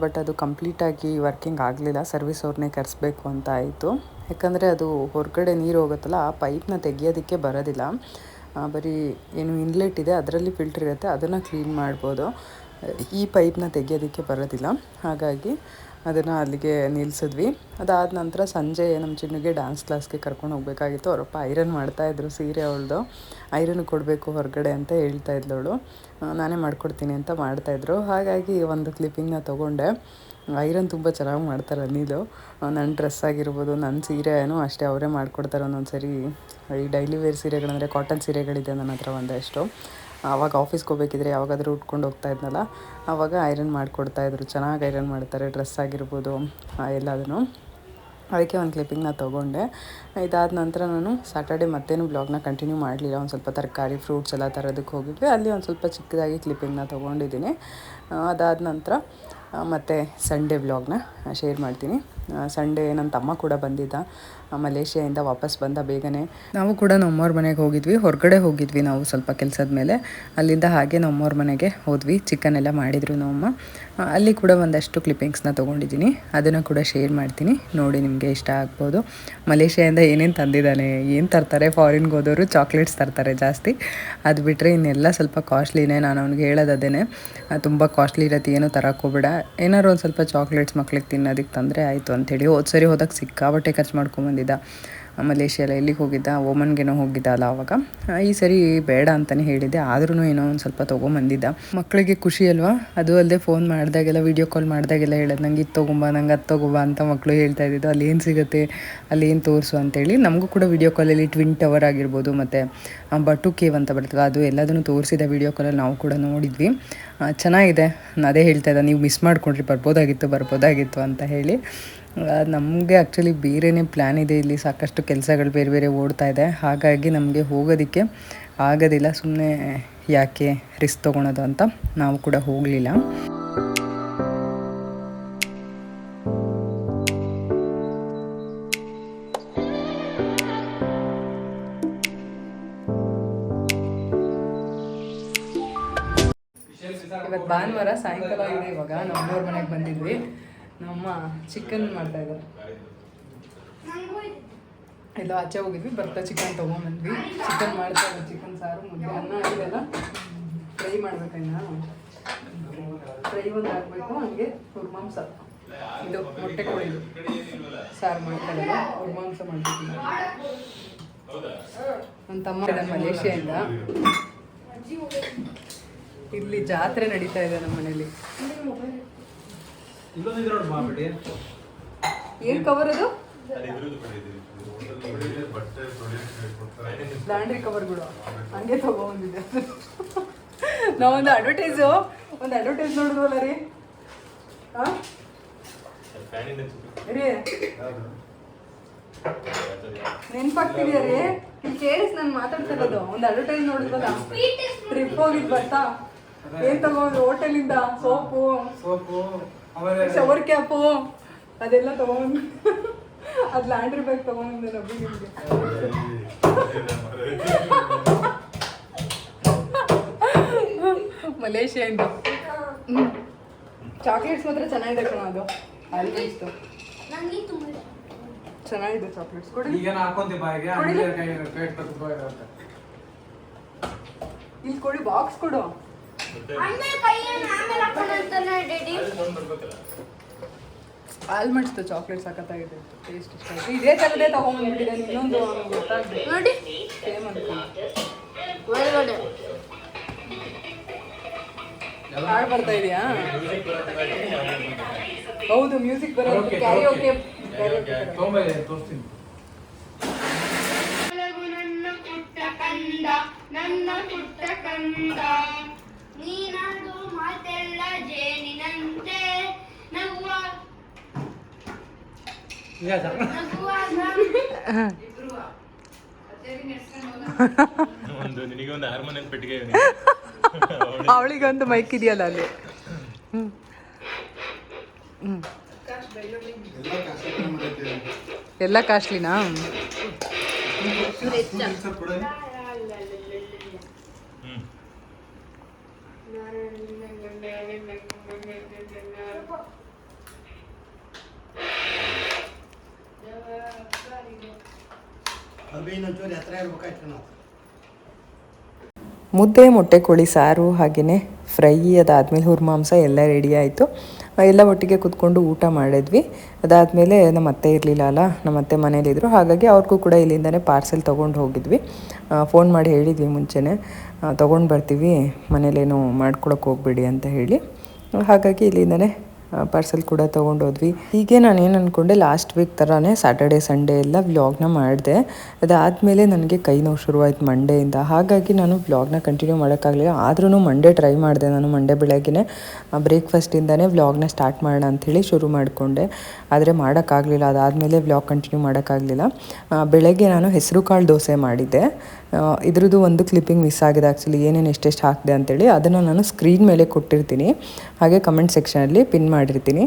ಬಟ್ ಅದು ಕಂಪ್ಲೀಟಾಗಿ ವರ್ಕಿಂಗ್ ಆಗಲಿಲ್ಲ. ಸರ್ವಿಸ್ ಅವ್ರನ್ನೇ ಕರೆಸ್ಬೇಕು ಅಂತ ಆಯಿತು. ಯಾಕಂದರೆ ಅದು ಹೊರಗಡೆ ನೀರು ಹೋಗುತ್ತಲ್ಲ, ಆ ಪೈಪ್ನ ತೆಗಿಯೋದಕ್ಕೆ ಬರೋದಿಲ್ಲ. ಬರೀ ಏನು ಇನ್ಲೆಟ್ ಇದೆ ಅದರಲ್ಲಿ ಫಿಲ್ಟ್ರ್ ಇರುತ್ತೆ, ಅದನ್ನು ಕ್ಲೀನ್ ಮಾಡ್ಬೋದು. ಈ ಪೈಪ್ನ ತೆಗಿಯೋದಕ್ಕೆ ಬರೋದಿಲ್ಲ. ಹಾಗಾಗಿ ಅದನ್ನು ಅಲ್ಲಿಗೆ ನಿಲ್ಲಿಸಿದ್ವಿ. ಅದಾದ ನಂತರ ಸಂಜೆ ನಮ್ಮ ಚಿನ್ನುಗೆ ಡ್ಯಾನ್ಸ್ ಕ್ಲಾಸ್ಗೆ ಕರ್ಕೊಂಡು ಹೋಗಬೇಕಾಗಿತ್ತು. ಅವರಪ್ಪ ಐರನ್ ಮಾಡ್ತಾಯಿದ್ರು ಸೀರೆ. ಅವಳದು ಐರನ್ ಕೊಡಬೇಕು ಹೊರಗಡೆ ಅಂತ ಹೇಳ್ತಾ ಇದ್ಲವಳು. ನಾನೇ ಮಾಡ್ಕೊಡ್ತೀನಿ ಅಂತ ಮಾಡ್ತಾಯಿದ್ರು. ಹಾಗಾಗಿ ಒಂದು ಕ್ಲಿಪ್ಪಿಂಗ್ನ ತೊಗೊಂಡೆ. ಐರನ್ ತುಂಬ ಚೆನ್ನಾಗಿ ಮಾಡ್ತಾರೆ ಅನಿಲು. ನನ್ನ ಡ್ರೆಸ್ ಆಗಿರ್ಬೋದು, ನನ್ನ ಸೀರೆನೂ ಅಷ್ಟೇ ಅವರೇ ಮಾಡಿಕೊಡ್ತಾರೆ. ಒಂದೊಂದು ಸರಿ ಈ ಡೈಲಿ ವೇರ್ ಸೀರೆಗಳಂದರೆ ಕಾಟನ್ ಸೀರೆಗಳಿದೆ ನನ್ನ ಹತ್ರ ಒಂದಷ್ಟು. ಆವಾಗ ಆಫೀಸ್ಗೆ ಹೋಗ್ಬೇಕಿದ್ರೆ ಯಾವಾಗಾದರೂ ಉಟ್ಕೊಂಡು ಹೋಗ್ತಾ ಇದ್ನಲ್ಲ, ಆವಾಗ ಐರನ್ ಮಾಡಿಕೊಡ್ತಾಯಿದ್ರು. ಚೆನ್ನಾಗಿ ಐರನ್ ಮಾಡ್ತಾರೆ, ಡ್ರೆಸ್ ಆಗಿರ್ಬೋದು ಎಲ್ಲದನ್ನು. ಅದಕ್ಕೆ ಒಂದು ಕ್ಲಿಪ್ಪಿಂಗ್ನ ತೊಗೊಂಡೆ. ಇದಾದ ನಂತರ ನಾನು ಸ್ಯಾಟರ್ಡೆ ಮತ್ತೇನು ಬ್ಲಾಗ್ನ ಕಂಟಿನ್ಯೂ ಮಾಡಲಿಲ್ಲ. ಒಂದು ಸ್ವಲ್ಪ ತರಕಾರಿ ಫ್ರೂಟ್ಸ್ ಎಲ್ಲ ತರೋದಕ್ಕೆ ಹೋಗಿದ್ವಿ. ಅಲ್ಲಿ ಒಂದು ಸ್ವಲ್ಪ ಚಿಕ್ಕದಾಗಿ ಕ್ಲಿಪ್ಪಿಂಗ್ನ ತೊಗೊಂಡಿದ್ದೀನಿ. ಅದಾದ ನಂತರ ಮತ್ತು ಸಂಡೇ ವ್ಲಾಗ್ನ ಶೇರ್ ಮಾಡ್ತೀನಿ. ಸಂಡೇ ನನ್ನ ತಮ್ಮ ಕೂಡ ಬಂದಿದ್ದ ಮಲೇಷಿಯಾಯಿಂದ ವಾಪಸ್ ಬಂದ ಬೇಗನೆ. ನಾವು ಕೂಡ ನಮ್ಮವ್ರ ಮನೆಗೆ ಹೋಗಿದ್ವಿ. ಹೊರಗಡೆ ಹೋಗಿದ್ವಿ ನಾವು ಸ್ವಲ್ಪ ಕೆಲಸದ ಮೇಲೆ. ಅಲ್ಲಿಂದ ಹಾಗೆ ನಮ್ಮವ್ರ ಮನೆಗೆ ಹೋದ್ವಿ. ಚಿಕನ್ ಎಲ್ಲ ಮಾಡಿದರು ನಮ್ಮಮ್ಮ. ಅಲ್ಲಿ ಕೂಡ ಒಂದಷ್ಟು ಕ್ಲಿಪ್ಪಿಂಗ್ಸ್ನ ತೊಗೊಂಡಿದ್ದೀನಿ. ಅದನ್ನು ಕೂಡ ಶೇರ್ ಮಾಡ್ತೀನಿ, ನೋಡಿ ನಿಮಗೆ ಇಷ್ಟ ಆಗ್ಬೋದು. ಮಲೇಷಿಯಾಯಿಂದ ಏನೇನು ತಂದಿದ್ದಾನೆ, ಏನು ತರ್ತಾರೆ ಫಾರಿನ್ಗೆ ಹೋದವರು, ಚಾಕ್ಲೇಟ್ಸ್ ತರ್ತಾರೆ ಜಾಸ್ತಿ. ಅದು ಬಿಟ್ಟರೆ ಇನ್ನೆಲ್ಲ ಸ್ವಲ್ಪ ಕಾಸ್ಟ್ಲಿನೇ. ನಾನು ಅವ್ನಿಗೆ ಹೇಳೋದೇನೆ, ತುಂಬ ಕಾಸ್ಟ್ಲಿ ಇರತ್ತೆ, ಏನೂ ತರಕ್ಕೆ ಹೋಗ್ಬೇಡ, ಏನಾದ್ರು ಒಂದು ಸ್ವಲ್ಪ ಚಾಕ್ಲೇಟ್ಸ್ ಮಕ್ಳಿಗೆ ತಿನ್ನೋದಕ್ಕೆ ತಂದರೆ ಆಯಿತು ಅಂಥೇಳಿ. ಸರಿ ಹೋದಾಗ ಸಿಕ್ಕಾಬಟ್ಟೆ ಖರ್ಚು ಮಾಡ್ಕೊಂಬಂದಿದ್ದ. ಮಲೇಷಿಯಲ್ಲ ಎಲ್ಲಿಗೆ ಹೋಗಿದ್ದ, ಓಮನ್ಗೇನೋ ಹೋಗಿದ್ದ ಅಲ್ಲ ಆವಾಗ. ಈ ಸರಿ ಬೇಡ ಅಂತಲೇ ಹೇಳಿದ್ದೆ, ಆದ್ರೂ ಏನೋ ಒಂದು ಸ್ವಲ್ಪ ತೊಗೊಂಬಂದಿದ್ದ. ಮಕ್ಕಳಿಗೆ ಖುಷಿ ಅಲ್ವಾ. ಅದು ಅಲ್ಲದೆ ಫೋನ್ ಮಾಡಿದಾಗೆಲ್ಲ, ವೀಡಿಯೋ ಕಾಲ್ ಮಾಡಿದಾಗೆಲ್ಲ ಹೇಳೋದು, ನಂಗೆ ಇದು ತೊಗೊಂಬ, ನಂಗೆ ಅದು ತೊಗೊಂಬ ಅಂತ ಮಕ್ಕಳು ಹೇಳ್ತಾ ಇದ್ದಿದ್ದು. ಅಲ್ಲಿ ಏನು ಸಿಗುತ್ತೆ, ಅಲ್ಲಿ ಏನು ತೋರಿಸು ಅಂತೇಳಿ. ನಮಗೂ ಕೂಡ ವೀಡಿಯೋ ಕಾಲಲ್ಲಿ ಟ್ವಿನ್ ಟವರ್ ಆಗಿರ್ಬೋದು, ಮತ್ತು ಬಟು ಕೇವ್ ಅಂತ ಬರ್ತದೆ, ಅದು ಎಲ್ಲದನ್ನು ತೋರಿಸಿದ ವೀಡಿಯೋ ಕಾಲಲ್ಲಿ ನಾವು ಕೂಡ ನೋಡಿದ್ವಿ. ಚೆನ್ನಾಗಿದೆ. ಅದೇ ಹೇಳ್ತಾ ಇದ್ದ, ನೀವು ಮಿಸ್ ಮಾಡ್ಕೊಂಡ್ರಿ, ಬರ್ಬೋದಾಗಿತ್ತು ಅಂತ ಹೇಳಿ. ನಮಗೆ ಆ್ಯಕ್ಚುಲಿ ಬೇರೆಯೇ ಪ್ಲ್ಯಾನ್ ಇದೆ. ಇಲ್ಲಿ ಸಾಕಷ್ಟು ಕೆಲಸಗಳು ಬೇರೆ ಓಡ್ತಾ ಇದೆ. ಹಾಗಾಗಿ ನಮಗೆ ಹೋಗೋದಕ್ಕೆ ಆಗೋದಿಲ್ಲ. ಸುಮ್ಮನೆ ಯಾಕೆ ರಿಸ್ಕ್ ತೊಗೊಳೋದು ಅಂತ ನಾವು ಕೂಡ ಹೋಗಲಿಲ್ಲ. ಇವತ್ತು ಭಾನುವಾರ ಸಾಯಂಕಾಲ ಇದೆ. ಇವಾಗ ನಮ್ಮವ್ರ ಮನೆಗೆ ಬಂದಿದ್ವಿ. ನಮ್ಮಮ್ಮ ಚಿಕನ್ ಮಾಡ್ತಾಯಿದ್ದಾರೆ. ಎಲ್ಲ ಆಚೆ ಹೋಗಿದ್ವಿ, ಬರ್ತಾ ಚಿಕನ್ ತೊಗೊಂಬಂದ್ವಿ. ಚಿಕನ್ ಮಾಡ್ತಾಯಿದ್ರು, ಚಿಕನ್ ಸಾರು, ಮುದ್ದೆ, ಅನ್ನ ಇದೆಲ್ಲ ಫ್ರೈ ಮಾಡ್ಬೇಕನ್ನ. ಫ್ರೈ ಒಂದು ಆಗಬೇಕು. ಹಂಗೆ ಹುರ್ಮಾಂಸ, ಇದು ಮೊಟ್ಟೆ ಕೋಳಿದು ಸಾರು ಮಾಡ್ಕೊಳ್ಳೋದು, ಹುರ್ಮಾಂಸ ಮಾಡ್ಬಿಟ್ಟು ನನ್ನ ತಮ್ಮ ಇದ್ದಾನೆ ಮಲೇಷಿಯಿಂದ. ಇಲ್ಲಿ ಜಾತ್ರೆ ನಡೀತಾ ಇದೆ ನಮ್ಮ ಮನೇಲಿ. ಏನ್ ಕವರ್ ಅದು? ಲಾಂಡ್ರಿ ಕವರ್ಗಳು ಹಂಗೆ ತಗೊಂಡಿದ್ದೆ. ನಾವೊಂದು ಅಡ್ವರ್ಟೈಸ್ ನೋಡಿದ್ವಲ್ಲ ರೀ. ರೀ ನೆನ್ಪಾಗ್ತಿದ್ಯಾ ರೀ? ಇಲ್ಲಿ ಕೇಳಿಸ್ ನಾನು ಮಾತಾಡ್ತಿರೋದು. ಒಂದು ಅಡ್ವರ್ಟೈಸ್ ನೋಡಿದ್ವಲ್ಲ, ಟ್ರಿಪ್ ಹೋಗಿದ್ ಬರ್ತಾ ಏನ್ ತಗೊಂಡು ಹೋಟೆಲಿಂದ ಸೋಪು, ಶವರ್ ಕ್ಯಾಪು ಅದೆಲ್ಲ ತಗೊಂಡು ಅದು ಲಾಂಡ್ರಿ ಬ್ಯಾಗ್ ತಗೊಂಡಿದ್ದೆ ನಬ್ಬಿ ನಿಮಗೆ. ಮಲೇಷಿಯಿಂದ ಚಾಕ್ಲೇಟ್ಸ್ ಮಾತ್ರ ಚೆನ್ನಾಗಿದೆ ಕಣ. ಅದು ಆಲ್ಮಂಡ್ಸ್ದು ಚೆನ್ನಾಗಿದೆ ಚಾಕ್ಲೇಟ್ಸ್. ಕೊಡಿ ಇಲ್ಲಿ ಕೊಡಿ, ಬಾಕ್ಸ್ ಕೊಡು. ಆಲ್ಮಂಡ್ಸ್ದು ಚಾಕ್ಲೇಟ್ಸ್ ಸಖತ್ತಾಗಿದೆ, ಟೇಸ್ಟ್ ಇಷ್ಟ ಆಯ್ತು. ಇದೇ ಥರದೇ ತಗೊಂಡ್ಬಿಟ್ಟಿದೆ. ಇನ್ನೊಂದು ಗೊತ್ತಾಗ್ಬೇಕು ನೋಡಿ, ಸೇಮ್ ಅನ್ಕೊಂಡು ಹಾಡು ಬರ್ತಾ ಇದೆಯಾ? ಹೌದು, ಮ್ಯೂಸಿಕ್ ಬರೋದು. ಕ್ಯಾರಿ ಓಕೆ ನನ್ನ ಪುಟ್ಟ ಕಂದ, ನೀನಾಡು ಮಾತೆಲ್ಲ ಜೇನಿನಂತೆ ನಗುವ ಅವಳಿಗೊಂದು ಮೈಕ್ ಇದೆಯಲ್ಲ ಅಲ್ಲಿ. ಎಲ್ಲ ಕಾಸ್ಟ್ಲಿನಾ? ಮುದ್ದೆ, ಮೊಟ್ಟೆ ಕೋಳಿ ಸಾರು, ಹಾಗೆಯೇ ಫ್ರೈ, ಅದಾದಮೇಲೆ ಹುರ್ಮಾಂಸ ಎಲ್ಲ ರೆಡಿ ಆಯಿತು. ಎಲ್ಲ ಒಟ್ಟಿಗೆ ಕೂತ್ಕೊಂಡು ಊಟ ಮಾಡಿದ್ವಿ. ಅದಾದಮೇಲೆ ನಮ್ಮ ಅತ್ತೆ ಇರಲಿಲ್ಲ ಅಲ್ಲ, ನಮ್ಮ ಅತ್ತೆ ಮನೇಲಿದ್ದರು. ಹಾಗಾಗಿ ಅವ್ರಿಗೂ ಕೂಡ ಇಲ್ಲಿಂದನೇ ಪಾರ್ಸೆಲ್ ತೊಗೊಂಡು ಹೋಗಿದ್ವಿ. ಫೋನ್ ಮಾಡಿ ಹೇಳಿದ್ವಿ ಮುಂಚೆನೇ, ತೊಗೊಂಡು ಬರ್ತೀವಿ, ಮನೇಲೇನು ಮಾಡ್ಕೊಳಕ್ಕೆ ಹೋಗ್ಬೇಡಿ ಅಂತ ಹೇಳಿ. ಹಾಗಾಗಿ ಇಲ್ಲಿಂದನೇ ಪಾರ್ಸೆಲ್ ಕೂಡ ತೊಗೊಂಡೋದ್ವಿ. ಹೀಗೆ ನಾನೇನು ಅಂದ್ಕೊಂಡೆ, ಲಾಸ್ಟ್ ವೀಕ್ ಥರನೇ ಸ್ಯಾಟರ್ಡೆ ಸಂಡೇ ಎಲ್ಲ ವ್ಲಾಗ್ನ ಮಾಡಿದೆ. ಅದಾದಮೇಲೆ ನನಗೆ ಕೈ ನೋವು ಶುರುವಾಯಿತು ಮಂಡೆಯಿಂದ. ಹಾಗಾಗಿ ನಾನು ವ್ಲಾಗ್ನ ಕಂಟಿನ್ಯೂ ಮಾಡೋಕ್ಕಾಗಲಿಲ್ಲ. ಆದ್ರೂ ಮಂಡೇ ಟ್ರೈ ಮಾಡಿದೆ. ನಾನು ಮಂಡೇ ಬೆಳಗ್ಗೆ ಬ್ರೇಕ್ಫಾಸ್ಟಿಂದನೇ ವ್ಲಾಗ್ನ ಸ್ಟಾರ್ಟ್ ಮಾಡೋಣ ಅಂಥೇಳಿ ಶುರು ಮಾಡಿಕೊಂಡೆ. ಆದರೆ ಮಾಡೋಕ್ಕಾಗಲಿಲ್ಲ. ಅದಾದಮೇಲೆ ವ್ಲಾಗ್ ಕಂಟಿನ್ಯೂ ಮಾಡೋಕ್ಕಾಗಲಿಲ್ಲ. ಬೆಳಗ್ಗೆ ನಾನು ಹೆಸರು ಕಾಳು ದೋಸೆ ಮಾಡಿದ್ದೆ. ಇದ್ರದ್ದು ಒಂದು ಕ್ಲಿಪ್ಪಿಂಗ್ ಮಿಸ್ ಆಗಿದೆ ಆ್ಯಕ್ಚುಲಿ, ಏನೇನು ಎಷ್ಟೆಷ್ಟು ಹಾಕಿದೆ ಅಂತೇಳಿ. ಅದನ್ನು ನಾನು ಸ್ಕ್ರೀನ್ ಮೇಲೆ ಕೊಟ್ಟಿರ್ತೀನಿ, ಹಾಗೆ ಕಮೆಂಟ್ ಸೆಕ್ಷನಲ್ಲಿ ಪಿನ್ ಮಾಡಿರ್ತೀನಿ.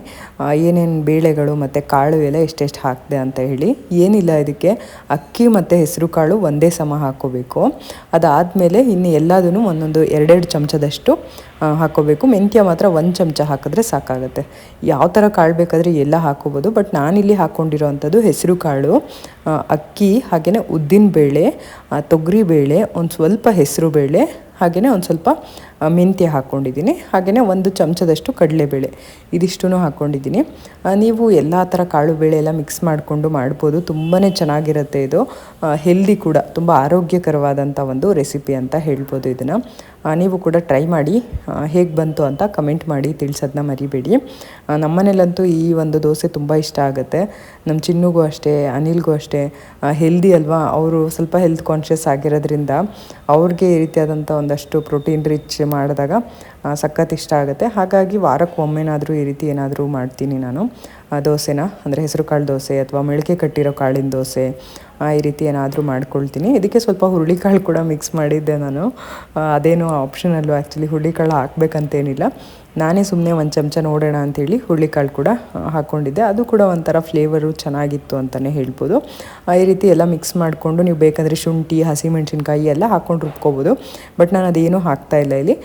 ಏನೇನು ಬೇಳೆಗಳು ಮತ್ತು ಕಾಳು ಎಲ್ಲ ಎಷ್ಟೆಷ್ಟು ಹಾಕಿದೆ ಅಂತ ಹೇಳಿ. ಏನಿಲ್ಲ, ಇದಕ್ಕೆ ಅಕ್ಕಿ ಮತ್ತು ಹೆಸರು ಕಾಳು ಒಂದೇ ಸಮ ಹಾಕ್ಕೋಬೇಕು. ಅದಾದಮೇಲೆ ಇನ್ನು ಎಲ್ಲದೂ ಒಂದೊಂದು 2 ಚಮಚದಷ್ಟು ಹಾಕ್ಕೋಬೇಕು. ಮೆಂತ್ಯ ಮಾತ್ರ 1 ಚಮಚ ಹಾಕಿದ್ರೆ ಸಾಕಾಗುತ್ತೆ. ಯಾವ ಥರ ಕಾಳು ಬೇಕಾದರೆ ಎಲ್ಲ ಹಾಕ್ಕೋಬೋದು. ಬಟ್ ನಾನಿಲ್ಲಿ ಹಾಕ್ಕೊಂಡಿರೋ ಅಂಥದ್ದು ಹೆಸರು ಕಾಳು, ಅಕ್ಕಿ, ಹಾಗೆಯೇ ಉದ್ದಿನ ಬೇಳೆ, ತೊಗರಿ ಬೇಳೆ, ಒಂದು ಸ್ವಲ್ಪ ಹೆಸರು ಬೇಳೆ, ಹಾಗೆಯೇ ಒಂದು ಸ್ವಲ್ಪ ಮೆಂತ್ಯ ಹಾಕ್ಕೊಂಡಿದ್ದೀನಿ. ಹಾಗೆಯೇ 1 ಚಮಚದಷ್ಟು ಕಡಲೆಬೇಳೆ, ಇದಿಷ್ಟೂ ಹಾಕ್ಕೊಂಡಿದ್ದೀನಿ. ನೀವು ಎಲ್ಲ ಥರ ಕಾಳು ಬೇಳೆ ಎಲ್ಲ ಮಿಕ್ಸ್ ಮಾಡಿಕೊಂಡು ಮಾಡ್ಬೋದು. ತುಂಬಾ ಚೆನ್ನಾಗಿರುತ್ತೆ ಇದು. ಹೆಲ್ದಿ ಕೂಡ, ತುಂಬ ಆರೋಗ್ಯಕರವಾದಂಥ ಒಂದು ರೆಸಿಪಿ ಅಂತ ಹೇಳ್ಬೋದು ಇದನ್ನು. ನೀವು ಕೂಡ ಟ್ರೈ ಮಾಡಿ, ಹೇಗೆ ಬಂತು ಅಂತ ಕಮೆಂಟ್ ಮಾಡಿ ತಿಳಿಸೋದನ್ನ ಮರಿಬೇಡಿ. ನಮ್ಮನೇಲಂತೂ ಈ ಒಂದು ದೋಸೆ ತುಂಬ ಇಷ್ಟ ಆಗುತ್ತೆ. ನಮ್ಮ ಚಿನ್ನುಗೂ ಅಷ್ಟೇ, ಅನಿಲ್ಗೂ ಅಷ್ಟೇ. ಹೆಲ್ದಿ ಅಲ್ವಾ, ಅವರು ಸ್ವಲ್ಪ ಹೆಲ್ತ್ ಕಾನ್ಷಿಯಸ್ ಆಗಿರೋದ್ರಿಂದ ಅವ್ರಿಗೆ ಈ ರೀತಿಯಾದಂಥ ಒಂದಷ್ಟು ಪ್ರೋಟೀನ್ ರಿಚ್ ಮಾಡಿದಾಗ ಸಖತ್ ಇಷ್ಟ ಆಗುತ್ತೆ. ಹಾಗಾಗಿ ವಾರಕ್ಕೆ ಒಮ್ಮೆನಾದರೂ ಈ ರೀತಿ ಏನಾದರೂ ಮಾಡ್ತೀನಿ ನಾನು ದೋಸೆನ. ಅಂದರೆ ಹೆಸರು ಕಾಳು ದೋಸೆ ಅಥವಾ ಮೊಳಕೆ ಕಟ್ಟಿರೋ ಕಾಳಿನ ದೋಸೆ, ಈ ರೀತಿ ಏನಾದರೂ ಮಾಡ್ಕೊಳ್ತೀನಿ. ಇದಕ್ಕೆ ಸ್ವಲ್ಪ ಹುರುಳಿಕಾಳು ಕೂಡ ಮಿಕ್ಸ್ ಮಾಡಿದ್ದೆ ನಾನು. ಅದೇನೋ ಆಪ್ಷನಲ್ಲು ಆ್ಯಕ್ಚುಲಿ, ಹುರುಳಿಕಾಳು ಹಾಕಬೇಕಂತೇನಿಲ್ಲ. ನಾನೇ ಸುಮ್ಮನೆ 1 ಚಮಚ ನೋಡೋಣ ಅಂಥೇಳಿ ಹುರುಳಿಕಾಳು ಕೂಡ ಹಾಕ್ಕೊಂಡಿದ್ದೆ. ಅದು ಕೂಡ ಒಂಥರ ಫ್ಲೇವರು ಚೆನ್ನಾಗಿತ್ತು ಅಂತಲೇ ಹೇಳ್ಬೋದು. ಈ ರೀತಿ ಎಲ್ಲ ಮಿಕ್ಸ್ ಮಾಡಿಕೊಂಡು ನೀವು ಬೇಕಂದರೆ ಶುಂಠಿ, ಹಸಿಮೆಣ್ಸಿನ್ಕಾಯಿ ಎಲ್ಲ ಹಾಕ್ಕೊಂಡು ರುಬ್ಕೋಬೋದು. ಬಟ್ ನಾನು ಅದೇನೂ ಹಾಕ್ತಾಯಿಲ್ಲ ಇಲ್ಲಿ.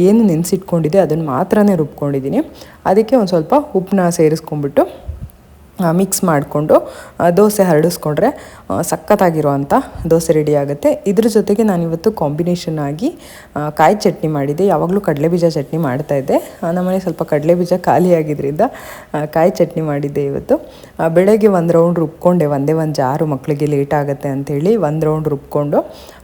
ಏನು ನೆನೆಸಿಟ್ಕೊಂಡಿದ್ದೆ ಅದನ್ನು ಮಾತ್ರನೇ ರುಬ್ಕೊಂಡಿದ್ದೀನಿ. ಅದಕ್ಕೆ ಒಂದು ಸ್ವಲ್ಪ ಉಪ್ಪನ್ನ ಸೇರಿಸ್ಕೊಂಡ್ಬಿಟ್ಟು ಮಿಕ್ಸ್ ಮಾಡಿಕೊಂಡು ದೋಸೆ ಹರಡಿಸ್ಕೊಂಡ್ರೆ ಸಖತ್ತಾಗಿರುವಂಥ ದೋಸೆ ರೆಡಿ ಆಗುತ್ತೆ. ಇದ್ರ ಜೊತೆಗೆ ನಾನಿವತ್ತು ಕಾಂಬಿನೇಷನ್ ಆಗಿ ಕಾಯಿ ಚಟ್ನಿ ಮಾಡಿದ್ದೆ. ಯಾವಾಗಲೂ ಕಡಲೆಬೀಜ ಚಟ್ನಿ ಮಾಡ್ತಾಯಿದ್ದೆ, ನಮ್ಮನೆ ಸ್ವಲ್ಪ ಕಡಲೆಬೀಜ ಖಾಲಿ ಆಗಿದ್ದರಿಂದ ಕಾಯಿ ಚಟ್ನಿ ಮಾಡಿದ್ದೆ ಇವತ್ತು. ಬೆಳಗ್ಗೆ ಒಂದು ರೌಂಡ್ ರುಬ್ಕೊಂಡೆ, ಒಂದೇ ಒಂದು ಜಾರು ಮಕ್ಕಳಿಗೆ ಲೇಟ್ ಆಗುತ್ತೆ ಅಂಥೇಳಿ ಒಂದು ರೌಂಡ್ ರುಬ್ಕೊಂಡು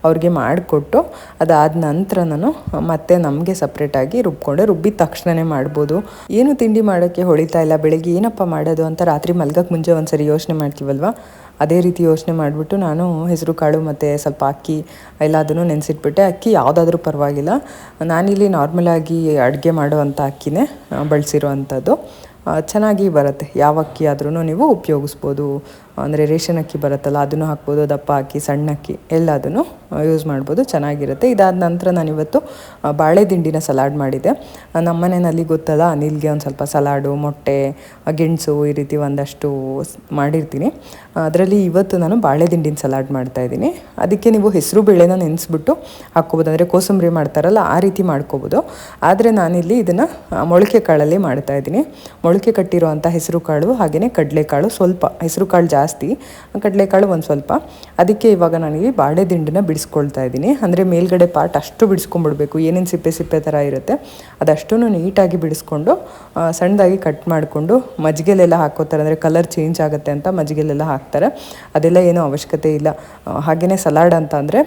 ಅವ್ರಿಗೆ ಮಾಡಿಕೊಟ್ಟು ಅದಾದ ನಂತರ ನಾನು ಮತ್ತೆ ನಮಗೆ ಸಪ್ರೇಟಾಗಿ ರುಬ್ಕೊಂಡೆ. ರುಬ್ಬಿದ ತಕ್ಷಣವೇ ಮಾಡ್ಬೋದು. ಏನು ತಿಂಡಿ ಮಾಡೋಕ್ಕೆ ಹೊಳಿತಾ ಇಲ್ಲ, ಬೆಳಗ್ಗೆ ಏನಪ್ಪ ಮಾಡೋದು ಅಂತ ರಾತ್ರಿ ಮಲ್ಗಕ್ಕೆ ಮುಂಚೆ ಒಂದು ಸರಿ ಯೋಚನೆ ಮಾಡ್ತೀವಲ್ವ, ಅದೇ ರೀತಿ ಯೋಚನೆ ಮಾಡಿಬಿಟ್ಟು ನಾನು ಹೆಸರು ಕಾಳು ಮತ್ತು ಸ್ವಲ್ಪ ಅಕ್ಕಿ ಎಲ್ಲದನ್ನು ನೆನೆಸಿಟ್ಬಿಟ್ಟೆ. ಅಕ್ಕಿ ಯಾವುದಾದ್ರೂ ಪರವಾಗಿಲ್ಲ, ನಾನಿಲ್ಲಿ ನಾರ್ಮಲಾಗಿ ಅಡುಗೆ ಮಾಡೋವಂಥ ಅಕ್ಕಿನೇ ಬಳಸಿರೋ ಅಂಥದ್ದು. ಚೆನ್ನಾಗಿ ಬರುತ್ತೆ. ಯಾವ ಅಕ್ಕಿ ಆದ್ರೂ ನೀವು ಉಪಯೋಗಿಸ್ಬೋದು. ಅಂದರೆ ರೇಷನ್ ಅಕ್ಕಿ ಬರುತ್ತಲ್ಲ ಅದನ್ನು ಹಾಕ್ಬೋದು, ದಪ್ಪ ಅಕ್ಕಿ, ಸಣ್ಣ ಅಕ್ಕಿ ಎಲ್ಲದನ್ನು ಯೂಸ್ ಮಾಡ್ಬೋದು, ಚೆನ್ನಾಗಿರುತ್ತೆ. ಇದಾದ ನಂತರ ನಾನಿವತ್ತು ಬಾಳೆ ದಿಂಡಿನ ಸಲಾಡ್ ಮಾಡಿದ್ದೆ. ನಮ್ಮ ಮನೆಯಲ್ಲಿ ಗೊತ್ತಲ್ಲ, ಅನಿಲ್ಗೆ ಒಂದು ಸ್ವಲ್ಪ ಸಲಾಡು, ಮೊಟ್ಟೆ, ಗೆಣಸು ಈ ರೀತಿ ಒಂದಷ್ಟು ಮಾಡಿರ್ತೀನಿ. ಅದರಲ್ಲಿ ಇವತ್ತು ನಾನು ಬಾಳೆ ದಿಂಡಿನ ಸಲಾಡ್ ಮಾಡ್ತಾಯಿದ್ದೀನಿ. ಅದಕ್ಕೆ ನೀವು ಹೆಸರು ಬೇಳೆನ ನೆನೆಸ್ಬಿಟ್ಟು ಹಾಕ್ಕೋಬೋದು, ಅಂದರೆ ಕೋಸಂಬರಿ ಮಾಡ್ತಾರಲ್ಲ ಆ ರೀತಿ ಮಾಡ್ಕೋಬೋದು. ಆದರೆ ನಾನಿಲ್ಲಿ ಇದನ್ನು ಮೊಳಕೆ ಕಾಳಲ್ಲಿ ಮಾಡ್ತಾಯಿದ್ದೀನಿ. ಮೊಳಕೆ ಕಟ್ಟಿರುವಂಥ ಹೆಸರು ಕಾಳು ಹಾಗೆಯೇ ಕಡಲೆಕಾಳು, ಸ್ವಲ್ಪ ಹೆಸರು ಕಾಳು ಜಾಸ್ತಿ, ಕಡಲೆಕಾಳು ಒಂದು ಸ್ವಲ್ಪ. ಅದಕ್ಕೆ ಇವಾಗ ನನಗೆ ಬಾಳೆ ದಿಂಡನ್ನ ಬಿಡಿಸ್ಕೊಳ್ತಾ ಇದ್ದೀನಿ. ಅಂದರೆ ಮೇಲ್ಗಡೆ ಪಾರ್ಟ್ ಅಷ್ಟು ಬಿಡಿಸ್ಕೊಂಡ್ಬಿಡ್ಬೇಕು, ಏನೇನು ಸಿಪ್ಪೆ ಸಿಪ್ಪೆ ಥರ ಇರುತ್ತೆ ಅದಷ್ಟು ನೀಟಾಗಿ ಬಿಡಿಸ್ಕೊಂಡು ಸಣ್ಣದಾಗಿ ಕಟ್ ಮಾಡಿಕೊಂಡು ಮಜ್ಜಿಗೆಲೆಲ್ಲ ಹಾಕೋತಾರೆ. ಅಂದರೆ ಕಲರ್ ಚೇಂಜ್ ಆಗುತ್ತೆ ಅಂತ ಮಜ್ಜಿಗೆಲೆಲ್ಲ ಹಾಕ್ತಾರೆ, ಅದೆಲ್ಲ ಏನೂ ಅವಶ್ಯಕತೆ ಇಲ್ಲ. ಹಾಗೆಯೇ ಸಲಾಡ್ ಅಂತ ಅಂದರೆ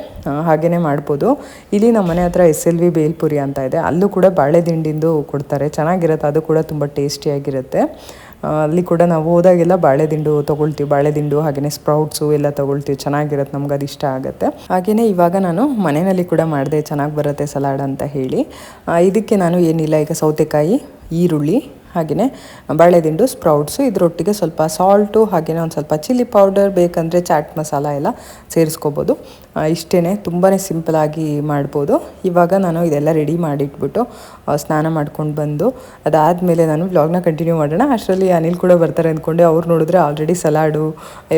ಹಾಗೆಯೇ ಮಾಡ್ಬೋದು. ಇಲ್ಲಿ ನಮ್ಮ ಮನೆ ಹತ್ರ SLV ಬೇಲ್ಪುರಿ ಅಂತ ಇದೆ, ಅಲ್ಲೂ ಕೂಡ ಬಾಳೆ ದಿಂಡಿಂದು ಕೊಡ್ತಾರೆ, ಚೆನ್ನಾಗಿರುತ್ತೆ. ಅದು ಕೂಡ ತುಂಬ ಟೇಸ್ಟಿಯಾಗಿರುತ್ತೆ. ಅಲ್ಲಿ ಕೂಡ ನಾವು ಹೋದಾಗೆಲ್ಲ ಬಾಳೆದಿಂಡು ತೊಗೊಳ್ತೀವಿ, ಬಾಳೆದಿಂಡು ಹಾಗೆಯೇ ಸ್ಪ್ರೌಟ್ಸು ಎಲ್ಲ ತೊಗೊಳ್ತೀವಿ, ಚೆನ್ನಾಗಿರುತ್ತೆ, ನಮ್ಗೆ ಅದು ಇಷ್ಟ ಆಗುತ್ತೆ. ಹಾಗೆಯೇ ಇವಾಗ ನಾನು ಮನೆಯಲ್ಲಿ ಕೂಡ ಮಾಡಿದೆ, ಚೆನ್ನಾಗಿ ಬರುತ್ತೆ ಸಲಾಡ್ ಅಂತ ಹೇಳಿ. ಇದಕ್ಕೆ ನಾನು ಏನಿಲ್ಲ, ಈಗ ಸೌತೆಕಾಯಿ, ಈರುಳ್ಳಿ ಹಾಗೆಯೇ ಬಾಳೆದಿಂಡು, ಸ್ಪ್ರೌಟ್ಸು, ಇದರೊಟ್ಟಿಗೆ ಸ್ವಲ್ಪ ಸಾಲ್ಟು ಹಾಗೆಯೇ ಒಂದು ಸ್ವಲ್ಪ ಚಿಲ್ಲಿ ಪೌಡರ್, ಬೇಕಂದರೆ ಚಾಟ್ ಮಸಾಲ ಎಲ್ಲ ಸೇರಿಸ್ಕೋಬೋದು. ಇಷ್ಟೇ, ತುಂಬಾ ಸಿಂಪಲಾಗಿ ಮಾಡ್ಬೋದು. ಇವಾಗ ನಾನು ಇದೆಲ್ಲ ರೆಡಿ ಮಾಡಿಟ್ಬಿಟ್ಟು ಸ್ನಾನ ಮಾಡ್ಕೊಂಡು ಬಂದು ಅದಾದಮೇಲೆ ನಾನು ವ್ಲಾಗ್ನ ಕಂಟಿನ್ಯೂ ಮಾಡೋಣ. ಅಷ್ಟರಲ್ಲಿ ಅನಿಲ್ ಕೂಡ ಬರ್ತಾರೆ ಅಂದ್ಕೊಂಡೆ. ಅವ್ರು ನೋಡಿದ್ರೆ ಆಲ್ರೆಡಿ ಸಲಾಡು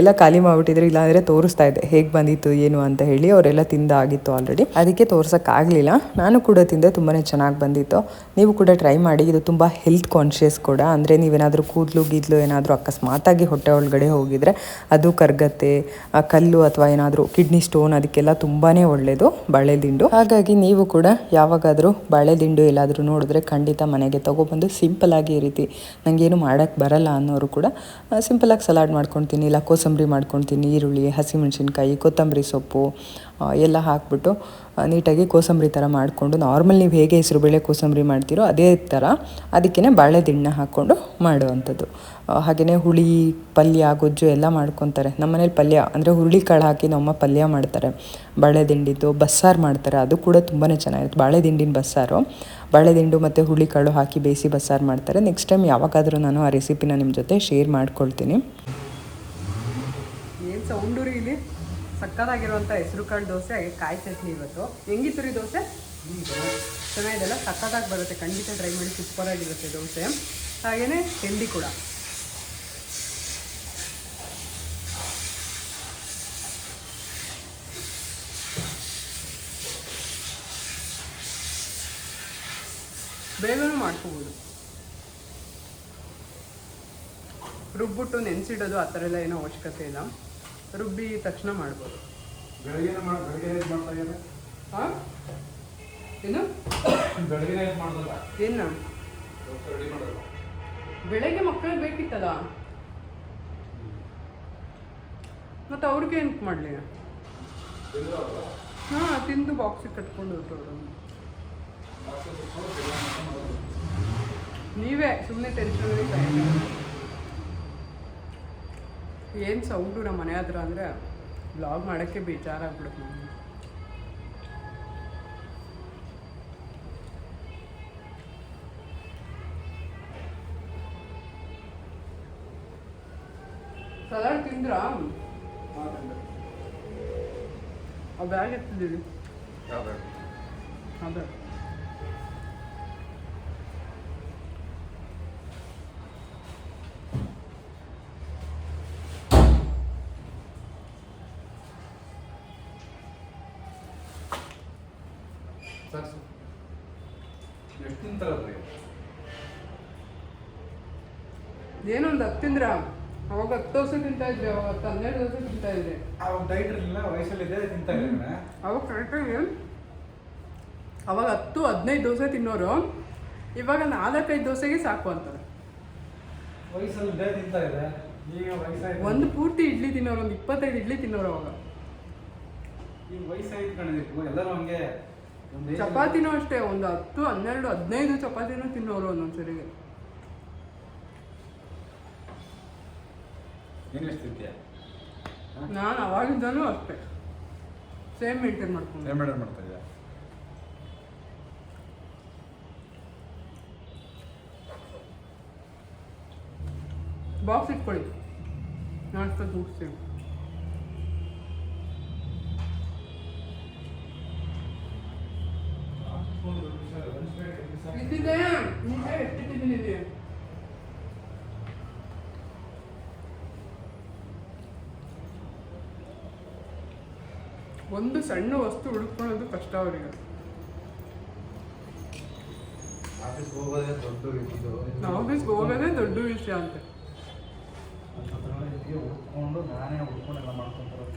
ಎಲ್ಲ ಖಾಲಿ ಮಾಡಿಬಿಟ್ಟಿದ್ರು, ಇಲ್ಲಾಂದರೆ ತೋರಿಸ್ತಾ ಇದ್ದೆ ಹೇಗೆ ಬಂದಿತ್ತು ಏನು ಅಂತ ಹೇಳಿ. ಅವರೆಲ್ಲ ತಿಂದಾಗಿತ್ತು ಆಲ್ರೆಡಿ, ಅದಕ್ಕೆ ತೋರ್ಸೋಕ್ಕಾಗಲಿಲ್ಲ. ನಾನು ಕೂಡ ತಿಂದೆ, ತುಂಬಾ ಚೆನ್ನಾಗಿ ಬಂದಿತ್ತು. ನೀವು ಕೂಡ ಟ್ರೈ ಮಾಡಿ. ಇದು ತುಂಬ ಹೆಲ್ತ್ ಕಾನ್ಷಿಯಸ್ ಕೂಡ, ಅಂದರೆ ನೀವೇನಾದರೂ ಕೂದಲು ಗೀದಲು ಏನಾದರೂ ಅಕಸ್ಮಾತಾಗಿ ಹೊಟ್ಟೆ ಒಳಗಡೆ ಹೋಗಿದರೆ ಅದು ಕರಗತ್ತೆ. ಕಲ್ಲು ಅಥವಾ ಏನಾದರೂ ಕಿಡ್ನಿ ಸ್ಟೋನ್ ಅದಕ್ಕೆಲ್ಲ ತುಂಬಾ ಒಳ್ಳೆಯದು ಬಾಳೆದಿಂಡು. ಹಾಗಾಗಿ ನೀವು ಕೂಡ ಯಾವಾಗಾದರೂ ಬಾಳೆದಿಂಡು ಎಲ್ಲಾದರೂ ನೋಡಿದ್ರೆ ಖಂಡಿತ ಮನೆಗೆ ತೊಗೊಬಂದು ಸಿಂಪಲಾಗಿ ಈ ರೀತಿ ನನಗೇನು ಮಾಡೋಕ್ಕೆ ಬರಲ್ಲ ಅನ್ನೋರು ಕೂಡ ಸಿಂಪಲಾಗಿ ಸಲಾಡ್ ಮಾಡ್ಕೊತೀನಿ, ಇಲ್ಲ ಕೋಸಂಬರಿ ಮಾಡ್ಕೊತೀನಿ. ಈರುಳ್ಳಿ, ಹಸಿಮೆಣಸಿನ್ಕಾಯಿ, ಕೊತ್ತಂಬರಿ ಸೊಪ್ಪು ಎಲ್ಲ ಹಾಕ್ಬಿಟ್ಟು ನೀಟಾಗಿ ಕೋಸಂಬರಿ ಥರ ಮಾಡಿಕೊಂಡು, ನಾರ್ಮಲ್ ನೀವು ಹೇಗೆ ಹೆಸರುಬೇಳೆ ಕೋಸಂಬರಿ ಮಾಡ್ತೀರೋ ಅದೇ ಥರ ಅದಕ್ಕೇ ಬಾಳೆದಿಂಡನ್ನ ಹಾಕ್ಕೊಂಡು ಮಾಡುವಂಥದ್ದು. ಹಾಗೆಯೇ ಹುಳಿ, ಪಲ್ಯ, ಗೊಜ್ಜು ಎಲ್ಲ ಮಾಡ್ಕೊತಾರೆ. ನಮ್ಮ ಮನೇಲಿ ಪಲ್ಯ ಅಂದರೆ ಹುರುಳಿಕಾಳು ಹಾಕಿ ನಮ್ಮಮ್ಮ ಪಲ್ಯ ಮಾಡ್ತಾರೆ, ಬಾಳೆದಿಂಡಿದ್ದು ಬಸ್ಸಾರು ಮಾಡ್ತಾರೆ, ಅದು ಕೂಡ ತುಂಬಾ ಚೆನ್ನಾಗಿರುತ್ತೆ. ಬಾಳೆದಿಂಡಿನ ಬಸ್ಸಾರು, ಬಾಳೆದಿಂಡು ಮತ್ತು ಹುರುಳಿಕಾಳು ಹಾಕಿ ಬೇಯಿಸಿ ಬಸ್ಸಾರು ಮಾಡ್ತಾರೆ. ನೆಕ್ಸ್ಟ್ ಟೈಮ್ ಯಾವಾಗಾದರೂ ನಾನು ಆ ರೆಸಿಪಿನ ನಿಮ್ಮ ಜೊತೆ ಶೇರ್ ಮಾಡ್ಕೊಳ್ತೀನಿ. ಏನು ಸೌಂಡು ರೀ ಇಲ್ಲಿ, ಸಕ್ಕತ್ತಾಗಿರುವಂಥ ಹೆಸರು ಕಾಳು ದೋಸೆ ಹಾಗೆ ಕಾಯಿ ಚಟ್ನಿ. ಇವತ್ತು ಹೆಂಗಿತ್ತು ರೀ ದೋಸೆ? ಚೆನ್ನಾಗಿದೆಲ್ಲ, ಸಕ್ಕತ್ತಾಗಿ ಬರುತ್ತೆ, ಖಂಡಿತ ಟ್ರೈ ಮಾಡಿ, ಸೂಪರಾಗಿರುತ್ತೆ ದೋಸೆ. ಹಾಗೆಯೇ ತಿಂಡಿ ಕೂಡ. ಬೇಗನೂ ಮಾಡ್ಕೋಬೋದು, ರುಬ್ಬಿಟ್ಟು ನೆನೆಸಿಡೋದು ಆ ಥರ ಎಲ್ಲ ಏನೋ ಅವಶ್ಯಕತೆ ಇಲ್ಲ, ರುಬ್ಬಿ ತಕ್ಷಣ ಮಾಡ್ಬೋದು. ಹಾಂ ಏನು ಏನು ಬೆಳಗ್ಗೆ ಮಕ್ಕಳಿಗೆ ಬೇಕಿತ್ತಲ್ಲ, ಮತ್ತು ಅವ್ರಿಗೆ ಏನು ಮಾಡಲಿ? ಹಾಂ, ತಿಂದು ಬಾಕ್ಸಿಗೆ ಕಟ್ಕೊಂಡು ಹೊರಟೋರು. ನೀವೇ ಸುಮ್ಮನೆ ಟೆನ್ಷನ್. ಏನು ಸೌಂಡು ನಮ್ಮ ಮನೆ ಹತ್ರ ಅಂದರೆ ಬ್ಲಾಗ್ ಮಾಡೋಕ್ಕೆ ಬೇಜಾರಾಗ್ಬಿಡುತ್ತೆ ನನಗೆ. ಸಲಾಡ್ ತಿಂದ್ರಾ? ಆ ಬ್ಯಾಗ್ ಎತ್ತಿದ್ದೀವಿ. ಅದೇ ಏನೊಂದು 10 ತಿಂದ್ರ ಅವಾಗ 10 ದೋಸೆ ತಿಂತಾ ಇದ್ರಿ, ಅವಾಗ 12 ದೋಸೆ ತಿಂತಾ ಇದ್ರಿ. ಅವಾಗ ಡೈಟ್ ಇರಲಿಲ್ಲ, ವಯಸ್ಸಲ್ಲಿದೆ ತಿಂತಾ ಇದ್ದೀನಿ. ಅವಾಗ ಕರೆಕ್ಟಾಗಿ ಅವಾಗ 10-15 ದೋಸೆ ತಿನ್ನೋರು ಇವಾಗ 4-5 ದೋಸೆಗೆ ಸಾಕು ಅಂತಾರೆ. ವಯಸ್ಸಲ್ಲಿದೆ ತಿಂತಾ ಇದೆ, ಈಗ ವಯಸ್ಸಾಯ್ತು. ಒಂದು ಪೂರ್ತಿ ಇಡ್ಲಿ ತಿನ್ನೋರು, ಒಂದು 25 ಇಡ್ಲಿ ತಿನ್ನೋರು ಅವಾಗ. ಈಗ ವಯಸ್ಸಾಯ್ತು ಕಣಿದಿತ್ತು ಎಲ್ಲರೂ ಹಂಗೆ. ಚಪಾತಿನೂ ಅಷ್ಟೇ, ಒಂದು 10-12-15 ಚಪಾತಿನೂ ತಿನ್ನೋರು ಒಂದೊಂದ್ಸರಿಗೆ. ನೀನು ಎಷ್ಟು ತಿಂತೀಯ? ನಾನು ಅವಾಗಿಂದನೂ ಅಷ್ಟೇ ಸೇಮ್ ಮೇಂಟೈನ್ ಮಾಡ್ಕೊಂಡು. ಏನು ಮೇಡಮ್ ಮಾಡ್ತಾ ಇದೆಯಾ? ಬಾಕ್ಸ್ ಇಟ್ಕೊಳ್ಳಿ, ನಾಷ್ಟ ಮುಗಿಸ್ತೀವಿ. ಇದ್ದಿದೆ ಎಷ್ಟು ತಿಂದಿದ್ದೀವಿ. ಒಂದು ಸಣ್ಣ ವಸ್ತು ಹುಡುಕೊಳ್ಳೋದು ಕಷ್ಟ ಅವರಿಗೆ. ಆಫೀಸ್ಗೆ ಹೋಗೋದೇ ದೊಡ್ಡ ವಿಷಯ ಅಂತ ಹುಡ್ಕೊಂಡು ನಾನೇ ಹುಡ್ಕೊಂಡು ಎಲ್ಲ ಮಾಡ್ಕೊಂತಾರೆ.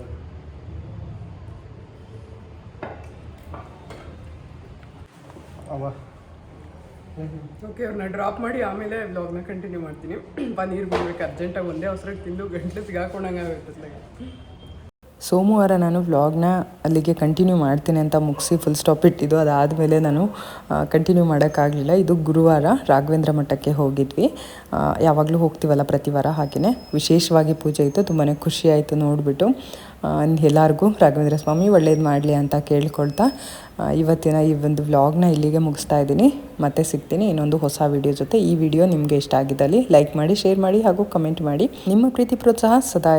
ಓಕೆ, ಅವ್ರನ್ನ ಡ್ರಾಪ್ ಮಾಡಿ ಆಮೇಲೆ ವ್ಲಾಗ್ನ ಕಂಟಿನ್ಯೂ ಮಾಡ್ತೀನಿ. ನೀರು ಬಿಡ್ಬೇಕು ಅರ್ಜೆಂಟಾಗಿ, ಒಂದೇ ಅವಸರಕ್ಕೆ ತಿಂದು ಗಂಟಲು ಸಿಗಾಕೊಂಡಂಗೆ ಆಗುತ್ತೆ. ಸೋಮವಾರ ನಾನು ವ್ಲಾಗ್ನ ಅಲ್ಲಿಗೆ ಕಂಟಿನ್ಯೂ ಮಾಡ್ತೀನಿ ಅಂತ ಮುಗಿಸಿ ಫುಲ್ ಸ್ಟಾಪ್ ಇಟ್ಟಿದ್ದು. ಅದಾದಮೇಲೆ ನಾನು ಕಂಟಿನ್ಯೂ ಮಾಡೋಕ್ಕಾಗಲಿಲ್ಲ. ಇದು ಗುರುವಾರ ರಾಘವೇಂದ್ರ ಮಠಕ್ಕೆ ಹೋಗಿದ್ವಿ. ಯಾವಾಗಲೂ ಹೋಗ್ತೀವಲ್ಲ ಪ್ರತಿ ವಾರ, ಹಾಗೆಯೇ ವಿಶೇಷವಾಗಿ ಪೂಜೆ ಇತ್ತು. ತುಂಬಾ ಖುಷಿಯಾಯಿತು ನೋಡಿಬಿಟ್ಟು. ಎಲ್ಲರಿಗೂ ರಾಘವೇಂದ್ರ ಸ್ವಾಮಿ ಒಳ್ಳೇದು ಮಾಡಲಿ ಅಂತ ಕೇಳ್ಕೊಳ್ತಾ ಇವತ್ತಿನ ಈ ಒಂದು ವ್ಲಾಗ್ನ ಇಲ್ಲಿಗೆ ಮುಗಿಸ್ತಾ ಇದ್ದೀನಿ. ಮತ್ತೆ ಸಿಗ್ತೀನಿ ಇನ್ನೊಂದು ಹೊಸ ವಿಡಿಯೋ ಜೊತೆ. ಈ ವಿಡಿಯೋ ನಿಮಗೆ ಇಷ್ಟ ಆಗಿದ್ದಲ್ಲಿ ಲೈಕ್ ಮಾಡಿ, ಶೇರ್ ಮಾಡಿ ಹಾಗೂ ಕಮೆಂಟ್ ಮಾಡಿ. ನಿಮ್ಮ ಪ್ರೀತಿ ಪ್ರೋತ್ಸಾಹ ಸದಾ